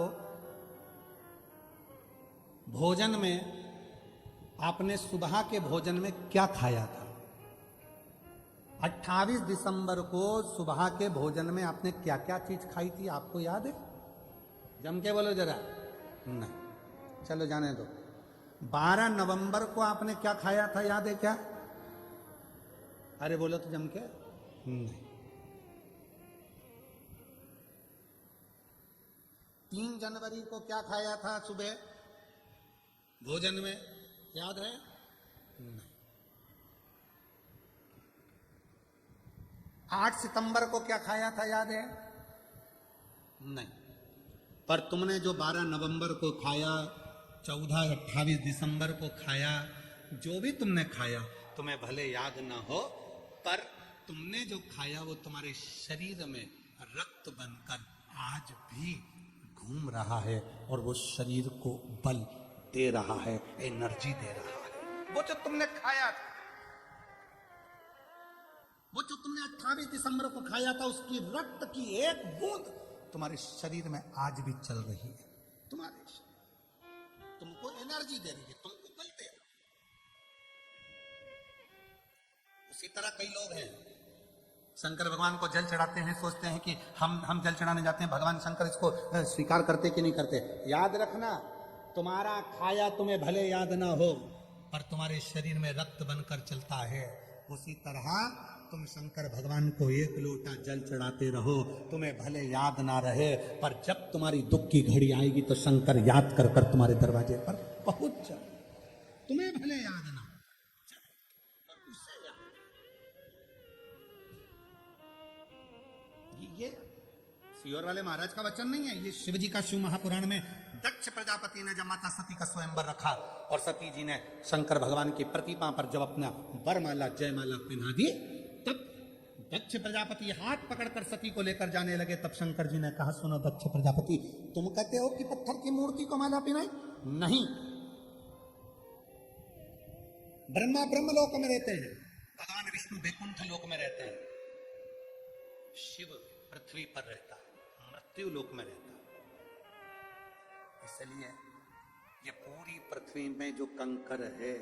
भोजन में आपने सुबह के भोजन में क्या खाया था? 28 दिसंबर को सुबह के भोजन में आपने क्या क्या चीज खाई थी, आपको याद है? जम के बोलो जरा। नहीं, चलो जाने दो। 12 नवंबर को आपने क्या खाया था, याद है क्या? अरे बोलो तो जम के। नहीं। 3 जनवरी को क्या खाया था सुबह भोजन में, याद है? नहीं। 8 सितंबर को क्या खाया था, याद है? नहीं। पर तुमने जो 12 नवंबर को खाया, 14, 28 दिसंबर को खाया, जो भी तुमने खाया, तुम्हें भले याद ना हो, पर तुमने जो खाया वो तुम्हारे शरीर में रक्त बनकर आज भी घूम रहा है और वो शरीर को बल दे रहा है, एनर्जी दे रहा है। वो जो तुमने खाया था, वो जो तुमने 28 दिसंबर को खाया था, उसकी रक्त की एक बूंद तुम्हारे शरीर में आज भी चल रही है। तुम्हारे शरीर तुमको एनर्जी दे रही है, तुमको बल दे रही है। उसी तरह कई लोग हैं, शंकर भगवान को जल चढ़ाते हैं, सोचते हैं कि हम जल चढ़ाने जाते हैं, भगवान शंकर इसको स्वीकार करते कि नहीं करते। याद रखना, तुम्हारा खाया तुम्हें भले याद ना हो, पर तुम्हारे शरीर में रक्त बनकर चलता है। उसी तरह तुम शंकर भगवान को 1 लोटा जल चढ़ाते रहो, तुम्हें भले याद ना रहे, पर जब तुम्हारी दुख की घड़ी आएगी तो शंकर याद कर कर तुम्हारे दरवाजे पर पहुंच जाए। तुम्हें भले याद ना, ये सीहोर वाले महाराज का वचन नहीं है, ये शिव जी का शिव महापुराण में दक्ष प्रजापति ने जब माता सती का स्वयंवर रखा और सती जी ने शंकर भगवान की प्रतिमा पर जब अपना वरमाला जयमाला पहना दी, तब दक्ष प्रजापति हाथ पकड़कर सती को लेकर जाने लगे। तब शंकर जी ने कहा, सुनो दक्ष प्रजापति, तुम कहते हो कि पत्थर की मूर्ति को माला पहनाई? नहीं, ब्रह्मा ब्रह्मलोक में रहते हैं, भगवान विष्णु वैकुंठ लोक में रहते हैं, शिव पृथ्वी पर रहता है, मृत्यु लोक में रहता है। इसलिए ये पूरी पृथ्वी में जो कंकर है,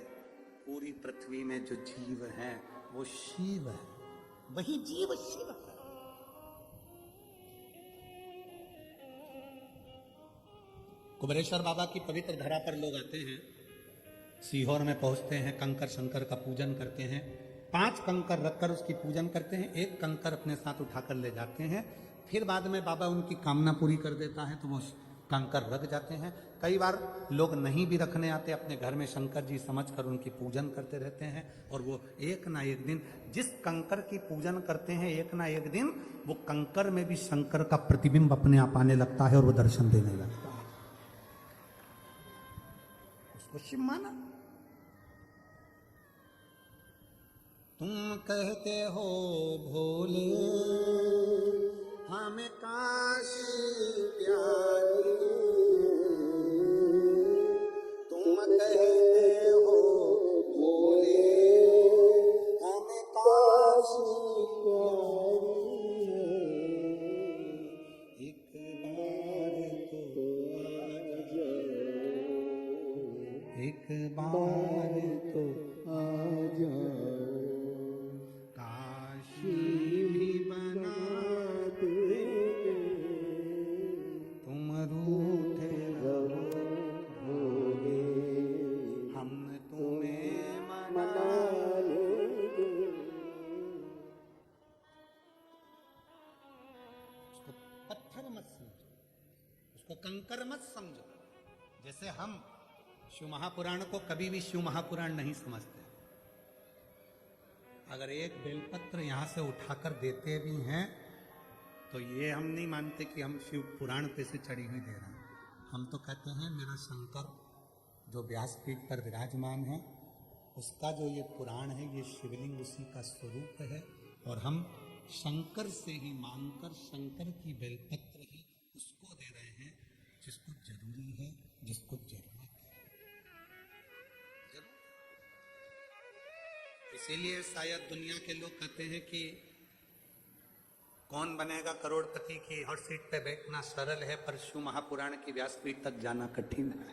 पूरी पृथ्वी में जो जीव है, वो शिव है, वही जीव शिव है। कुबेरेश्वर बाबा की पवित्र धरा पर लोग आते हैं, सीहोर में पहुंचते हैं, कंकर शंकर का पूजन करते हैं, 5 कंकर रखकर उसकी पूजन करते हैं, 1 कंकर अपने साथ उठाकर ले जाते हैं। फिर बाद में बाबा उनकी कामना पूरी कर देता है तो वो कंकर रख जाते हैं। कई बार लोग नहीं भी रखने आते, अपने घर में शंकर जी समझकर उनकी पूजन करते रहते हैं, और वो एक ना एक दिन जिस कंकर की पूजन करते हैं, एक ना एक दिन वो कंकर में भी शंकर का प्रतिबिंब अपने आप आने लगता है और वो दर्शन देने लगता है। उसको शिव माना। तुम कहते हो भोले, हमें काशी प्यारी, तुम कहते हो बोले हमें काशी प्यारी, एक बार तो आ जाओ, एक बार तो आ जाओ, काशी भी बना देंगे, तुम रूठे रहोगे, हम तुम्हें मना लेंगे। उसको पत्थर मत समझो, उसको कंकर मत समझो। जैसे हम शिव महापुराण को कभी भी शिव महापुराण नहीं समझते। अगर एक बेलपत्र यहां से उठाकर देते भी हैं तो ये हम नहीं मानते कि हम शिव पुराण पे से चढ़ी हुई दे रहे हैं। हम तो कहते हैं मेरा शंकर जो व्यासपीठ पर विराजमान है, उसका जो ये पुराण है, ये शिवलिंग उसी का स्वरूप है, और हम शंकर से ही मांगकर शंकर की बेलपत्र ही उसको दे रहे हैं जिसको जरूरी है, जिसको जरूरत है। इसीलिए शायद दुनिया के लोग कहते हैं कि कौन बनेगा करोड़पति की हर सीट पे बैठना सरल है, पर शिव महापुराण की व्यासपीठ तक जाना कठिन है।